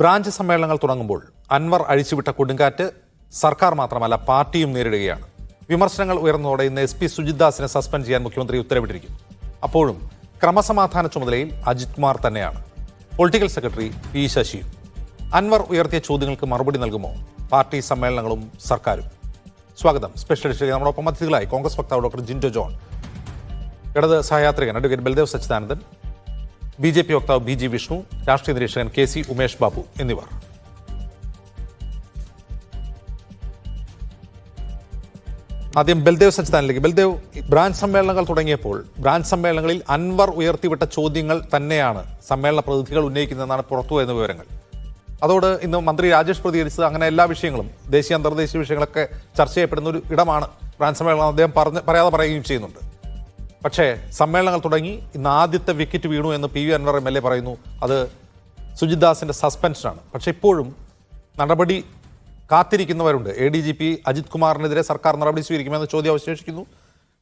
Branch സമ്മേളനങ്ങൾ തുടങ്ങുമ്പോൾ അൻവർ അഴിച്ചുവിട്ട കൊടുങ്കാറ്റ് സർക്കാർ മാത്രമല്ല പാർട്ടിയും നേരിടുകയാണ്. വിമർശനങ്ങൾ ഉയർന്നതോടെ ഇന്ന് SP സുജിത് ദാസിനെ സസ്പെൻഡ് ചെയ്യാൻ മുഖ്യമന്ത്രി ഉത്തരവിട്ടിരിക്കുന്നു. അപ്പോഴും ക്രമസമാധാന ചുമതലയിൽ അജിത് കുമാർ തന്നെയാണ്. Political secretary P ശശിയും. അൻവർ ഉയർത്തിയ ചോദ്യങ്ങൾക്ക് മറുപടി നൽകുമോ പാർട്ടി സമ്മേളനങ്ങളും സർക്കാരും? സ്വാഗതം. സ്പെഷ്യൽ എഡിഷൻ നമ്മളൊപ്പം അതിഥികളായി കോൺഗ്രസ് വക്താവ് ഡോക്ടർ ജിൻഡോ ജോൺ, ഇടത് സഹയാത്രികൻ അഡ്വക്കേറ്റ് ബൽദേവ് സച്ചിദാനന്ദൻ, BJP വക്താവ് BG വിഷ്ണു, രാഷ്ട്രീയ നിരീക്ഷകൻ KC ഉമേഷ് ബാബു എന്നിവർ. ആദ്യം ബൽദേവ് സച്ചിദാനന്ദിലേക്ക്. ബൽദേവ്, ബ്രാഞ്ച് സമ്മേളനങ്ങൾ തുടങ്ങിയപ്പോൾ ബ്രാഞ്ച് സമ്മേളനങ്ങളിൽ അൻവർ ഉയർത്തിവിട്ട ചോദ്യങ്ങൾ തന്നെയാണ് സമ്മേളന പ്രതിനിധികൾ ഉന്നയിക്കുന്നതെന്നാണ് പുറത്തുവരുന്ന വിവരങ്ങൾ. അതോട് ഇന്ന് മന്ത്രി രാജേഷ് പ്രതികരിച്ചത് അങ്ങനെ എല്ലാ വിഷയങ്ങളും, ദേശീയ അന്തർദേശീയ വിഷയങ്ങളൊക്കെ ചർച്ച ചെയ്യപ്പെടുന്ന ഒരു ഇടമാണ് ബ്രാഞ്ച് സമ്മേളനം. അദ്ദേഹം പറയാതെ പറയുകയും ചെയ്യുന്നുണ്ട്. പക്ഷേ സമ്മേളനങ്ങൾ തുടങ്ങി, ഇന്ന് ആദ്യത്തെ വിക്കറ്റ് വീണു എന്ന് PV അൻവർ MLA പറയുന്നു. അത് സുജിത് ദാസിൻ്റെ സസ്പെൻഷനാണ്. പക്ഷേ ഇപ്പോഴും നടപടി കാത്തിരിക്കുന്നവരുണ്ട്. ADGP അജിത് കുമാറിനെതിരെ സർക്കാർ നടപടി സ്വീകരിക്കുമെന്ന ചോദ്യം അവശേഷിക്കുന്നു.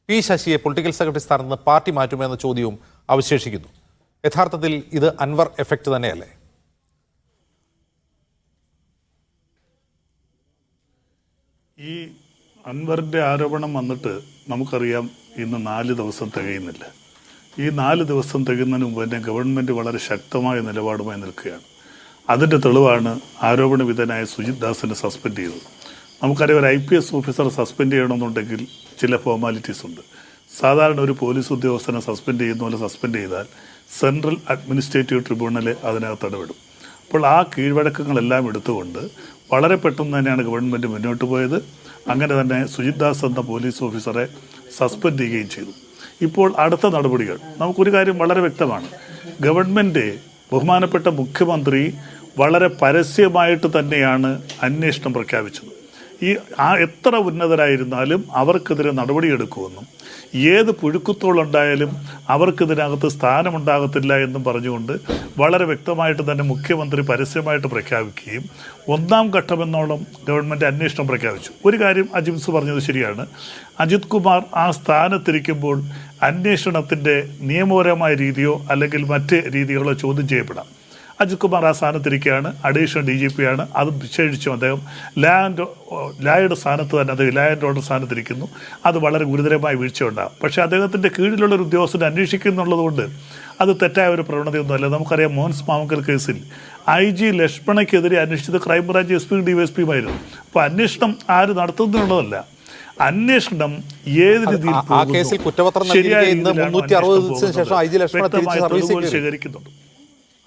P ശശിയെ പൊളിറ്റിക്കൽ സെക്രട്ടറി സ്ഥാനത്ത് നിന്ന് പാർട്ടി മാറ്റുമെന്ന ചോദ്യവും അവശേഷിക്കുന്നു. യഥാർത്ഥത്തിൽ ഇത് അൻവർ എഫക്റ്റ് തന്നെയല്ലേ? ഈ അൻവറിൻ്റെ ആരോപണം വന്നിട്ട് നമുക്കറിയാം, ഇന്ന് 4 ദിവസം തികയുന്നില്ല. ഈ 4 ദിവസം തികയുന്നതിന് മുമ്പ് തന്നെ ഗവൺമെൻറ് വളരെ ശക്തമായ നിലപാടുമായി നിൽക്കുകയാണ്. അതിൻ്റെ തെളിവാണ് ആരോപണ വിധേയനായ സുജിത് ദാസിനെ സസ്പെൻഡ് ചെയ്തത്. നമുക്കറിയാം, ഒരു IPS ഓഫീസറെ സസ്പെൻഡ് ചെയ്യണമെന്നുണ്ടെങ്കിൽ ചില ഫോർമാലിറ്റീസ് ഉണ്ട്. സാധാരണ ഒരു പോലീസ് ഉദ്യോഗസ്ഥനെ സസ്പെൻഡ് ചെയ്യുന്ന പോലെ സസ്പെൻഡ് ചെയ്താൽ സെൻട്രൽ അഡ്മിനിസ്ട്രേറ്റീവ് ട്രിബ്യൂണൽ അതിനകത്ത് ഇടപെടും. അപ്പോൾ ആ കീഴ്വഴക്കങ്ങളെല്ലാം എടുത്തുകൊണ്ട് വളരെ പെട്ടെന്ന് തന്നെയാണ് ഗവൺമെൻറ് മുന്നോട്ട് പോയത്. അങ്ങനെ തന്നെ സുജിത് ദാസ് എന്ന പോലീസ് ഓഫീസറെ സസ്പെൻഡ് ചെയ്യുകയും ചെയ്തു. ഇപ്പോൾ അടുത്ത നടപടികൾ, നമുക്കൊരു കാര്യം വളരെ വ്യക്തമാണ്. ഗവൺമെൻറ്, ബഹുമാനപ്പെട്ട മുഖ്യമന്ത്രി വളരെ പരസ്യമായിട്ട് തന്നെയാണ് അന്വേഷണം പ്രഖ്യാപിച്ചത്. എത്ര ഉന്നതരായിരുന്നാലും അവർക്കെതിരെ നടപടിയെടുക്കുമെന്നും ഏത് പുഴുക്കുത്തോളുണ്ടായാലും അവർക്കിതിനകത്ത് സ്ഥാനമുണ്ടാകത്തില്ല എന്നും പറഞ്ഞുകൊണ്ട് വളരെ വ്യക്തമായിട്ട് തന്നെ മുഖ്യമന്ത്രി പരസ്യമായിട്ട് പ്രഖ്യാപിക്കുകയും 1ാം ഘട്ടമെന്നോളം ഗവൺമെൻറ് അന്വേഷണം പ്രഖ്യാപിച്ചു. ഒരു കാര്യം അജിംസ് പറഞ്ഞത് ശരിയാണ്. അജിത് കുമാർ ആ സ്ഥാനത്തിരിക്കുമ്പോൾ അന്വേഷണത്തിൻ്റെ നിയമപരമായ രീതിയോ അല്ലെങ്കിൽ മറ്റ് രീതികളോ ചോദ്യം ചെയ്യപ്പെടാം. അജിത് കുമാർ ആ സ്ഥാനത്തിരിക്കുകയാണ്, അഡീഷണൽ DGP ആണ്. അത് നിശ്ചയിച്ചും അദ്ദേഹം ലായുടെ സ്ഥാനത്ത് തന്നെ, അദ്ദേഹം ലാ ആൻഡ് ഓർഡർ സ്ഥാനത്തിരിക്കുന്നു. അത് വളരെ ഗുരുതരമായ വീഴ്ചയുണ്ടാകും. പക്ഷേ അദ്ദേഹത്തിൻ്റെ കീഴിലുള്ളൊരു ഉദ്യോഗസ്ഥനെ അന്വേഷിക്കുന്നുള്ളത് കൊണ്ട് അത് തെറ്റായ ഒരു പ്രവണതയൊന്നുമല്ല. നമുക്കറിയാം, മോൻസ് മാവുങ്കൽ കേസിൽ IG ലക്ഷ്മണയ്ക്കെതിരെ അന്വേഷിച്ചത് ക്രൈംബ്രാഞ്ച് SP DYSPയുമായിരുന്നു. അപ്പോൾ അന്വേഷണം ആര് നടത്തുന്നുള്ളതല്ല, അന്വേഷണം ഏത് രീതിയിൽ ശേഖരിക്കുന്നുണ്ട്.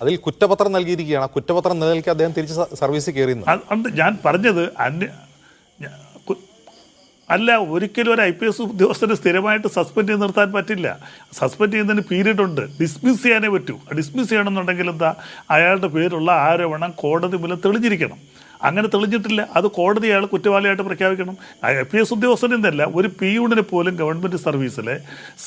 അതിൽ കുറ്റപത്രം നൽകിയിരിക്കുകയാണ്. കുറ്റപത്രം നിലനിൽക്കി അദ്ദേഹം തിരിച്ച് സർവീസിൽ കയറിയുന്നു. ഞാൻ പറഞ്ഞത് അല്ല, ഒരിക്കലും ഒരു IPS ഉദ്യോഗസ്ഥനെ സ്ഥിരമായിട്ട് സസ്പെൻഡ് ചെയ്ത് നിർത്താൻ പറ്റില്ല. സസ്പെൻഡ് ചെയ്യുന്നതിന് പീരീഡ് ഉണ്ട്. ഡിസ്മിസ് ചെയ്യാനേ പറ്റൂ. ഡിസ്മിസ് ചെയ്യണമെന്നുണ്ടെങ്കിൽ എന്താ, അയാളുടെ പേരുള്ള ആരോപണം കോടതി മൂലം തെളിഞ്ഞിരിക്കണം. അങ്ങനെ തെളിഞ്ഞിട്ടില്ല, അത് കോടതി അയാൾ കുറ്റവാളിയായിട്ട് പ്രഖ്യാപിക്കണം. IPS ഉദ്യോഗസ്ഥനെന്നല്ല, ഒരു പിയൂണിനെ പോലും ഗവൺമെൻറ് സർവീസിലെ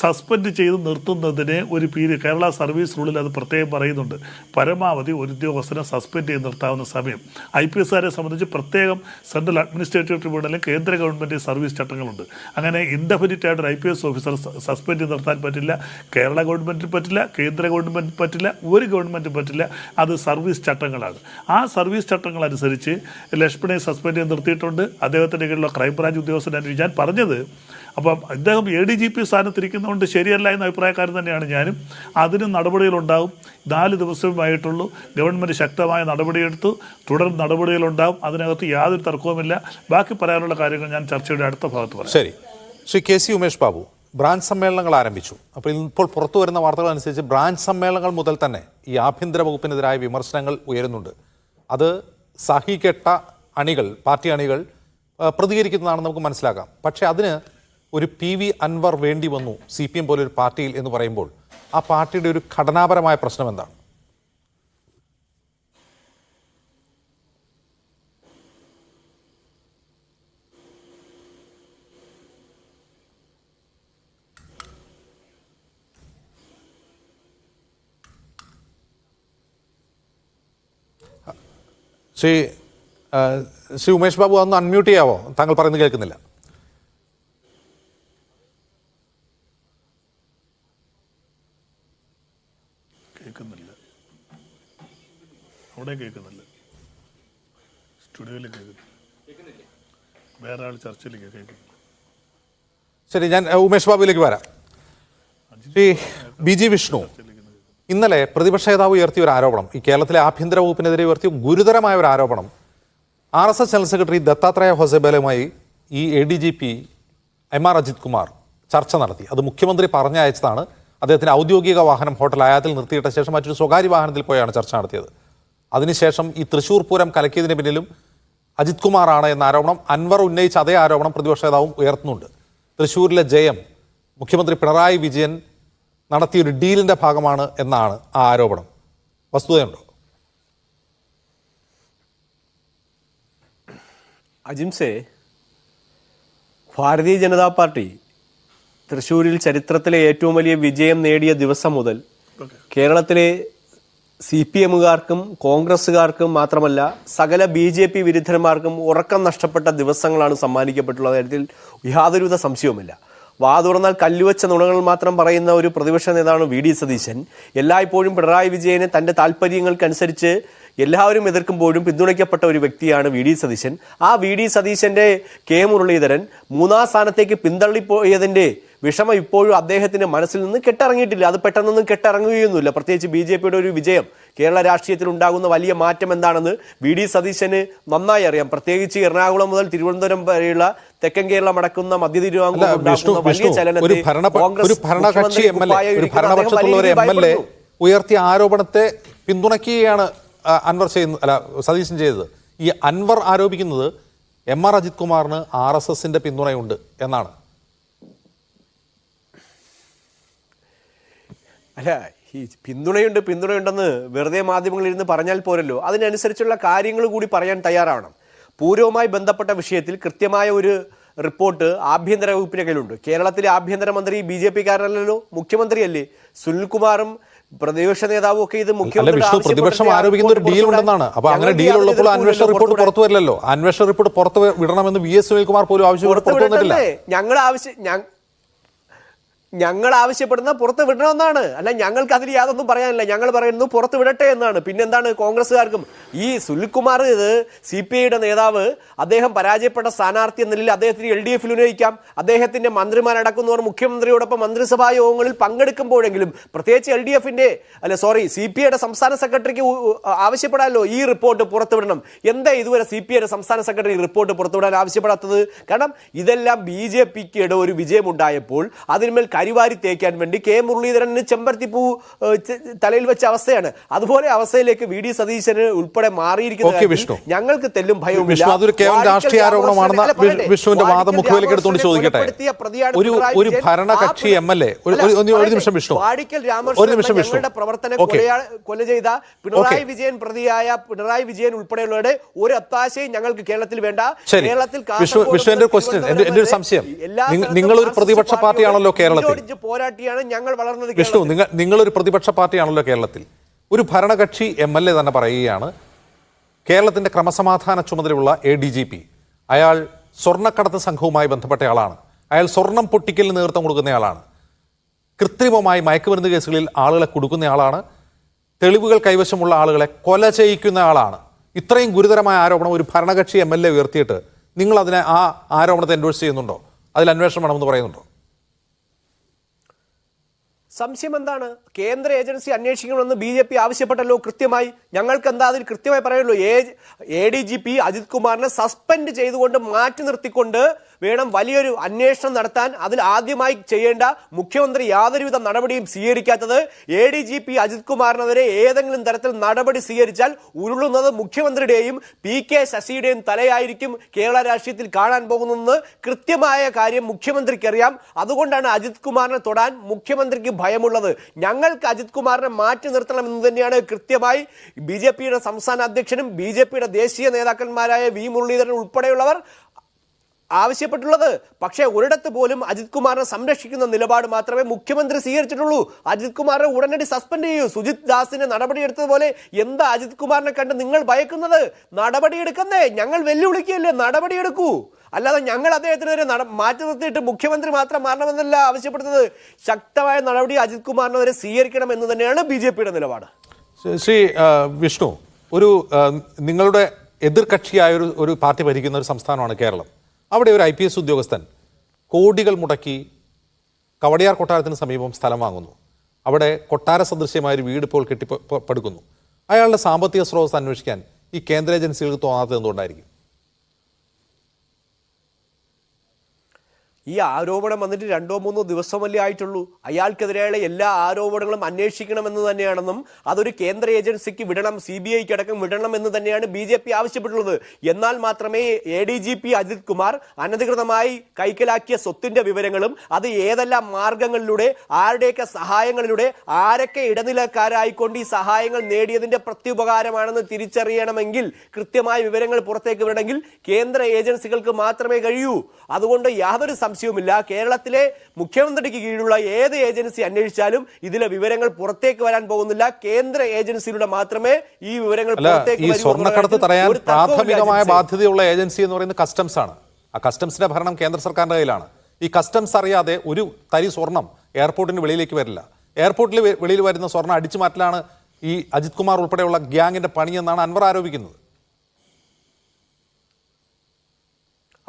സസ്പെൻഡ് ചെയ്ത് നിർത്തുന്നതിന് ഒരു പീരീഡ്, കേരള സർവീസ് റൂളിൽ അത് പ്രത്യേകം പറയുന്നുണ്ട്. പരമാവധി ഒരു ഉദ്യോഗസ്ഥനെ സസ്പെൻഡ് ചെയ്ത് നിർത്താവുന്ന സമയം. IPSകാരെ സംബന്ധിച്ച് പ്രത്യേകം സെൻട്രൽ അഡ്മിനിസ്ട്രേറ്റീവ് ട്രിബ്യൂണലും കേന്ദ്ര ഗവൺമെൻറ് സർവീസ് ചട്ടങ്ങളുണ്ട്. അങ്ങനെ ഇൻഡെഫിനിറ്റ് ആയിട്ട് ഒരു IPS ഓഫീസർ സസ്പെൻഡ് ചെയ്ത് നിർത്താൻ പറ്റില്ല. കേരള ഗവൺമെൻറ്റിന് പറ്റില്ല, കേന്ദ്ര ഗവൺമെൻറ് പറ്റില്ല, ഒരു ഗവൺമെൻറ് പറ്റില്ല. അത് സർവീസ് ചട്ടങ്ങളാണ്. ആ സർവീസ് ചട്ടങ്ങൾ അനുസരിച്ച് ലക്ഷ്മണെ സസ്പെൻഡ് ചെയ്ത് നിർത്തിയിട്ടുണ്ട്. അദ്ദേഹത്തിൻ്റെ കീഴിലുള്ള ക്രൈംബ്രാഞ്ച് ഉദ്യോഗസ്ഥനെ ഞാൻ പറഞ്ഞത്. അപ്പം അദ്ദേഹം ADGP സ്ഥാനത്തിരിക്കുന്നതുകൊണ്ട് ശരിയല്ല എന്ന അഭിപ്രായക്കാരൻ തന്നെയാണ് ഞാനും. അതിനും നടപടികളുണ്ടാകും. 4 ദിവസമായിട്ടുള്ളൂ. ഗവൺമെൻറ് ശക്തമായ നടപടിയെടുത്തു, തുടർ നടപടികളുണ്ടാകും. അതിനകത്ത് യാതൊരു തർക്കവുമില്ല. ബാക്കി പറയാനുള്ള കാര്യങ്ങൾ ഞാൻ ചർച്ചയുടെ അടുത്ത ഭാഗത്ത് പറയാം. ശരി. ശ്രീ KC ഉമേഷ് ബാബു, ബ്രാഞ്ച് സമ്മേളനങ്ങൾ ആരംഭിച്ചു. അപ്പോൾ ഇപ്പോൾ പുറത്തു വരുന്ന വാർത്തകൾ അനുസരിച്ച് ബ്രാഞ്ച് സമ്മേളനങ്ങൾ മുതൽ തന്നെ ഈ ആഭ്യന്തര വകുപ്പിനെതിരായ വിമർശനങ്ങൾ ഉയരുന്നുണ്ട്. അത് സഹികെട്ട അണികൾ, പാർട്ടി അണികൾ പ്രതികരിക്കുന്നതാണെന്ന് നമുക്ക് മനസ്സിലാക്കാം. പക്ഷേ അതിന് ഒരു PV അൻവർ വേണ്ടി വന്നു CPM പോലൊരു പാർട്ടിയിൽ എന്ന് പറയുമ്പോൾ ആ പാർട്ടിയുടെ ഒരു ഘടനാപരമായ പ്രശ്നം എന്താണ്? ശ്രീ ഉമേഷ് ബാബു, അതൊന്ന് അൺമ്യൂട്ട് ചെയ്യാവോ? താങ്കൾ പറയുന്നത് കേൾക്കുന്നില്ല. അവിടെ കേൾക്കുന്നില്ല. സ്റ്റുഡിയോയിൽ കേൾക്കുന്നു, വേറെ ആൾ ചർച്ചയിലേക്ക് കേൾക്കുന്നു. ശരി, ഞാൻ ഉമേഷ് ബാബുവിലേക്ക് വരാം. ശ്രീ ബി ജി വിഷ്ണു, ഇന്നലെ പ്രതിപക്ഷ നേതാവ് ഉയർത്തിയ ഒരു ആരോപണം, ഈ കേരളത്തിലെ ആഭ്യന്തര വകുപ്പിനെതിരെ ഉയർത്തിയ ഗുരുതരമായ ഒരു ആരോപണം, RSS ജനറൽ സെക്രട്ടറി ദത്താത്രേയ ഹൊസബേലുമായി ഈ ADGP MR അജിത് കുമാർ ചർച്ച നടത്തി. അത് മുഖ്യമന്ത്രി പറഞ്ഞയച്ചതാണ്. അദ്ദേഹത്തിന് ഔദ്യോഗിക വാഹനം ഹോട്ടൽ അയാത്തിൽ നിർത്തിയിട്ട ശേഷം മറ്റൊരു സ്വകാര്യ വാഹനത്തിൽ പോയാണ് ചർച്ച നടത്തിയത്. അതിനുശേഷം ഈ തൃശ്ശൂർ പൂരം കലക്കിയതിന് പിന്നിലും അജിത് കുമാറാണ് എന്ന ആരോപണം അൻവർ ഉന്നയിച്ച അതേ ആരോപണം പ്രതിപക്ഷ നേതാവും ഉയർത്തുന്നുണ്ട്. തൃശ്ശൂരിലെ ജയം മുഖ്യമന്ത്രി പിണറായി വിജയൻ നടത്തിയൊരു ഡീലിന്റെ ഭാഗമാണ് എന്നാണ് ആ ആരോപണം. വസ്തുതയുണ്ടോ? അജിംസെ, ഭാരതീയ ജനതാ പാർട്ടി തൃശ്ശൂരിൽ ചരിത്രത്തിലെ ഏറ്റവും വലിയ വിജയം നേടിയ ദിവസം മുതൽ കേരളത്തിലെ CPM-കാർക്കും കോൺഗ്രസ്സുകാർക്കും മാത്രമല്ല സകല BJP വിരുദ്ധന്മാർക്കും ഉറക്കം നഷ്ടപ്പെട്ട ദിവസങ്ങളാണ് സമ്മാനിക്കപ്പെട്ടുള്ള കാര്യത്തിൽ യാതൊരുവിധ സംശയവുമില്ല. വാ തുറന്നാൽ കല്ലുവച്ച നുണകൾ മാത്രം പറയുന്ന ഒരു പ്രതിപക്ഷ നേതാവാണ് VD സതീശൻ. എല്ലായ്പ്പോഴും പിണറായി വിജയനെ തൻ്റെ താല്പര്യങ്ങൾക്കനുസരിച്ച് എല്ലാവരും എതിർക്കുമ്പോഴും പിന്തുണയ്ക്കപ്പെട്ട ഒരു വ്യക്തിയാണ് VD സതീശൻ. ആ VD സതീശൻ്റെ K മുരളീധരൻ 3-ാം സ്ഥാനത്തേക്ക് പിന്തള്ളിപ്പോയതിൻ്റെ വിഷമം ഇപ്പോഴും അദ്ദേഹത്തിന്റെ മനസ്സിൽ നിന്ന് കെട്ടിറങ്ങിയിട്ടില്ല. അത് പെട്ടെന്നൊന്നും കെട്ടിറങ്ങുകയൊന്നുമില്ല. പ്രത്യേകിച്ച് BJPയുടെ ഒരു വിജയം കേരള രാഷ്ട്രീയത്തിൽ ഉണ്ടാകുന്ന വലിയ മാറ്റം എന്താണെന്ന് VD സതീശന് നന്നായി അറിയാം. പ്രത്യേകിച്ച് എറണാകുളം മുതൽ തിരുവനന്തപുരം വരെയുള്ള തെക്കൻ കേരളം അടക്കുന്ന മധ്യ തിരുവിതാംകൂർ ഉയർത്തിയ ആരോപണത്തെ പിന്തുണയ്ക്കുകയാണ് അൻവർ സതീശൻ ചെയ്തത്. ഈ അൻവർ ആരോപിക്കുന്നത് MR അജിത് കുമാറിന് RSSന്റെ പിന്തുണയുണ്ട് എന്നാണ്. അല്ല, ഈ പിന്തുണയുണ്ടെന്ന് വെറുതെ മാധ്യമങ്ങളിൽ ഇരുന്ന് പറഞ്ഞാൽ പോരല്ലോ. അതിനനുസരിച്ചുള്ള കാര്യങ്ങൾ കൂടി പറയാൻ തയ്യാറാവണം. പൂരവുമായി ബന്ധപ്പെട്ട വിഷയത്തിൽ കൃത്യമായ ഒരു റിപ്പോർട്ട് ആഭ്യന്തര വകുപ്പിന്റെ കയ്യിലുണ്ട്. കേരളത്തിലെ ആഭ്യന്തരമന്ത്രി BJP-കാരനല്ലോ, മുഖ്യമന്ത്രിയല്ലേ. സുനിൽകുമാറും പ്രതിപക്ഷ നേതാവും ഒക്കെ ഇത് പ്രതിപക്ഷം ആരോപിക്കുന്ന ഒരു ഡീൽ ഉണ്ടെന്നാണ്. അപ്പൊ അങ്ങനെ ഡീൽ ഉള്ളപ്പോൾ അന്വേഷണ റിപ്പോർട്ട് പുറത്തു വരില്ലല്ലോ. അന്വേഷണ റിപ്പോർട്ട് പുറത്തു വിടണമെന്ന് VS സുനിൽകുമാർ പോലും ആവശ്യപ്പെട്ടില്ല. ഞങ്ങൾ ആവശ്യപ്പെടുന്ന പുറത്ത് വിടണമെന്നാണ്. അല്ല, ഞങ്ങൾക്ക് അതിൽ യാതൊന്നും പറയാനില്ല. ഞങ്ങൾ പറയുന്നത് പുറത്ത് വിടട്ടെ എന്നാണ്. പിന്നെന്താണ് കോൺഗ്രസ്സുകാർക്കും? ഈ സുനിൽകുമാർ ഇത് CPI-യുടെ നേതാവ്, അദ്ദേഹം പരാജയപ്പെട്ട സ്ഥാനാർത്ഥി എന്ന നിലയിൽ അദ്ദേഹത്തിന് LDF-ൽ ഉന്നയിക്കാം. അദ്ദേഹത്തിന്റെ മന്ത്രിമാരടക്കുന്നവർ മുഖ്യമന്ത്രിയോടൊപ്പം മന്ത്രിസഭാ യോഗങ്ങളിൽ പങ്കെടുക്കുമ്പോഴെങ്കിലും പ്രത്യേകിച്ച് CPI-യുടെ സംസ്ഥാന സെക്രട്ടറിക്ക് ആവശ്യപ്പെടാമല്ലോ ഈ റിപ്പോർട്ട് പുറത്തുവിടണം. എന്താ ഇതുവരെ CPI-യുടെ സംസ്ഥാന സെക്രട്ടറി റിപ്പോർട്ട് പുറത്തുവിടാൻ ആവശ്യപ്പെടാത്തത്? കാരണം ഇതെല്ലാം BJP-യുടെ ഒരു വിജയമുണ്ടായപ്പോൾ അതിന്മേൽ കരിവാരി തേക്കാൻ വേണ്ടി K മുരളീധരന് ചെമ്പരത്തിപ്പൂ തലയിൽ വെച്ച അവസ്ഥയാണ്. അതുപോലെ അവസ്ഥയിലേക്ക് VD സതീശന് ഉൾപ്പെടെ മാറിയിരിക്കുന്ന ഞങ്ങൾക്ക് തെല്ലും ഭയവും രാഷ്ട്രീയ ആരോപണമാണെന്ന് വിഷ്ണുവിന്റെ വാദം മുഖവിലേക്ക് എടുത്തുകൊണ്ട് ചോദിക്കട്ടെ. ഒരു ഭരണകക്ഷി MLA പ്രവർത്തനം കൊല ചെയ്ത പിണറായി വിജയൻ പ്രതിയായ പിണറായി വിജയൻ ഉൾപ്പെടെയുള്ളവരുടെ ഒരു ഒത്താശയും ഞങ്ങൾക്ക് കേരളത്തിൽ വേണ്ട. കേരളത്തിൽ എന്റെ ഒരു സംശയം, നിങ്ങളൊരു പ്രതിപക്ഷ പാർട്ടിയാണല്ലോ കേരളത്തിൽ. പോരാട്ടിയാണ് ഞങ്ങൾ വളർന്നത്. വിഷ്ണു, നിങ്ങളൊരു പ്രതിപക്ഷ പാർട്ടിയാണല്ലോ കേരളത്തിൽ. ഒരു ഭരണകക്ഷി MLA തന്നെ പറയുകയാണ് കേരളത്തിന്റെ ക്രമസമാധാന ചുമതലയുള്ള ADGP അയാൾ സ്വർണ്ണക്കടത്ത് സംഘവുമായി ബന്ധപ്പെട്ടയാളാണ്. അയാൾ സ്വർണം പൊട്ടിക്കലിന് നേതൃത്വം കൊടുക്കുന്നയാളാണ്. കൃത്രിമമായി മയക്കുമരുന്ന് കേസുകളിൽ ആളുകളെ കൊടുക്കുന്നയാളാണ്. തെളിവുകൾ കൈവശമുള്ള ആളുകളെ കൊല ചെയ്യിക്കുന്ന ആളാണ്. ഇത്രയും ഗുരുതരമായ ആരോപണം ഒരു ഭരണകക്ഷി MLA ഉയർത്തിയിട്ട് നിങ്ങൾ അതിനെ ആ ആരോപണത്തെ എൻഡോഴ്സ് ചെയ്യുന്നുണ്ടോ? അതിൽ അന്വേഷണം വേണമെന്ന് പറയുന്നുണ്ടോ? സംശയം എന്താണ്? കേന്ദ്ര ഏജൻസി അന്വേഷിക്കണമെന്ന് BJP ആവശ്യപ്പെട്ടല്ലോ കൃത്യമായി. ഞങ്ങൾക്ക് എന്താ അതിൽ കൃത്യമായി പറയുള്ളൂ. ADGP അജിത് കുമാറിനെ സസ്പെൻഡ് ചെയ്തുകൊണ്ട് മാറ്റി നിർത്തിക്കൊണ്ട് വേണം വലിയൊരു അന്വേഷണം നടത്താൻ. അതിൽ ആദ്യമായി ചെയ്യേണ്ട മുഖ്യമന്ത്രി യാതൊരുവിധ നടപടിയും സ്വീകരിക്കാത്തത്. ADGP അജിത് കുമാറിനെതിരെ ഏതെങ്കിലും തരത്തിൽ നടപടി സ്വീകരിച്ചാൽ ഉരുളുന്നത് മുഖ്യമന്ത്രിയുടെയും PK ശശിയുടെയും തലയായിരിക്കും കേരള രാഷ്ട്രീയത്തിൽ കാണാൻ പോകുന്നതെന്ന് കൃത്യമായ കാര്യം മുഖ്യമന്ത്രിക്കറിയാം. അതുകൊണ്ടാണ് അജിത് കുമാറിനെ തൊടാൻ മുഖ്യമന്ത്രിക്ക് ഭയമുള്ളത്. ഞങ്ങൾക്ക് അജിത് കുമാറിനെ മാറ്റി നിർത്തണം എന്ന് തന്നെയാണ് കൃത്യമായി BJP-യുടെ സംസ്ഥാന അധ്യക്ഷനും BJP-യുടെ ദേശീയ നേതാക്കന്മാരായ V മുരളീധരൻ ഉൾപ്പെടെയുള്ളവർ ആവശ്യപ്പെട്ടുള്ളത്. പക്ഷേ ഒരിടത്ത് പോലും അജിത് കുമാറിനെ സംരക്ഷിക്കുന്ന നിലപാട് മാത്രമേ മുഖ്യമന്ത്രി സ്വീകരിച്ചിട്ടുള്ളൂ. അജിത് കുമാറിനെ ഉടനടി സസ്പെൻഡ് ചെയ്യൂ. സുജിത് ദാസിനെ നടപടിയെടുത്തതുപോലെ എന്താ അജിത് കുമാറിനെ കണ്ട് നിങ്ങൾ ഭയക്കുന്നത്? നടപടിയെടുക്കുന്നേ, ഞങ്ങൾ വെല്ലുവിളിക്കുകയല്ലേ, നടപടിയെടുക്കൂ. അല്ലാതെ ഞങ്ങൾ അദ്ദേഹത്തിനെതിരെ മാറ്റി നിർത്തിയിട്ട് മുഖ്യമന്ത്രി മാത്രം മാറണമെന്നല്ല ആവശ്യപ്പെടുന്നത്. ശക്തമായ നടപടി അജിത് കുമാറിനെതിരെ സ്വീകരിക്കണം എന്ന് തന്നെയാണ് BJP-യുടെ നിലപാട്. ശ്രീ വിഷ്ണു, നിങ്ങളുടെ എതിർകക്ഷിയായ ഒരു പാർട്ടി ഭരിക്കുന്ന ഒരു സംസ്ഥാനമാണ് കേരളം. അവിടെ ഒരു IPS ഉദ്യോഗസ്ഥൻ കോടികൾ മുടക്കി കവടിയാർ കൊട്ടാരത്തിന് സമീപം സ്ഥലം വാങ്ങുന്നു. അവിടെ കൊട്ടാര സദൃശ്യമായ ഒരു വീട് ഇപ്പോൾ പടുക്കുന്നു. അയാളുടെ സാമ്പത്തിക സ്രോതസ് അന്വേഷിക്കാൻ ഈ കേന്ദ്ര ഏജൻസികൾക്ക് തോന്നാത്തത് എന്തുകൊണ്ടായിരിക്കും? ഈ ആരോപണം വന്നിട്ട് 2-3 ദിവസമല്ലേ ആയിട്ടുള്ളൂ. അയാൾക്കെതിരെയുള്ള എല്ലാ ആരോപണങ്ങളും അന്വേഷിക്കണമെന്ന് തന്നെയാണെന്നും അതൊരു കേന്ദ്ര ഏജൻസിക്ക് വിടണം, CBIക്ക് അടക്കം വിടണം എന്ന് തന്നെയാണ് BJP ആവശ്യപ്പെട്ടുള്ളത്. എന്നാൽ മാത്രമേ ADGP അജിത് കുമാർ അനധികൃതമായി കൈക്കലാക്കിയ സ്വത്തിന്റെ വിവരങ്ങളും അത് ഏതെല്ലാം മാർഗങ്ങളിലൂടെ ആരുടെയൊക്കെ സഹായങ്ങളിലൂടെ ആരൊക്കെ ഇടനിലക്കാരായിക്കൊണ്ട് ഈ സഹായങ്ങൾ നേടിയതിന്റെ പ്രത്യുപകാരമാണെന്ന് തിരിച്ചറിയണമെങ്കിൽ കൃത്യമായ വിവരങ്ങൾ പുറത്തേക്ക് വരണമെങ്കിൽ കേന്ദ്ര ഏജൻസികൾക്ക് മാത്രമേ കഴിയൂ. അതുകൊണ്ട് യാതൊരു സംശയവുമില്ല, കേരളത്തിലെ മുഖ്യമന്ത്രിക്ക് കീഴിലുള്ള ഏത് ഏജൻസി അന്വേഷിച്ചാലും ഇതിലെ വിവരങ്ങൾ പുറത്തേക്ക് വരാൻ പോകുന്നില്ല. കേന്ദ്ര ഏജൻസിയിലൂടെ മാത്രമേ ഈ വിവരങ്ങൾ പുറത്തേക്ക് ഈ സ്വർണ്ണക്കടത്ത് തടയാൻ പ്രാഥമികമായ ബാധ്യതയുള്ള ഏജൻസി എന്ന് പറയുന്നത് കസ്റ്റംസ് ആണ്. ആ കസ്റ്റംസിന്റെ ഭരണം കേന്ദ്ര സർക്കാരിന്റെ കയ്യിലാണ്. ഈ കസ്റ്റംസ് അറിയാതെ ഒരു തരി സ്വർണം എയർപോർട്ടിന് വെളിയിലേക്ക് വരില്ല. എയർപോർട്ടിൽ വെളിയിൽ വരുന്ന സ്വർണം അടിച്ചു മാറ്റലാണ് ഈ അജിത് കുമാർ ഉൾപ്പെടെയുള്ള ഗ്യാങ്ങിന്റെ പണിയെന്നാണ് അൻവർ ആരോപിക്കുന്നത്.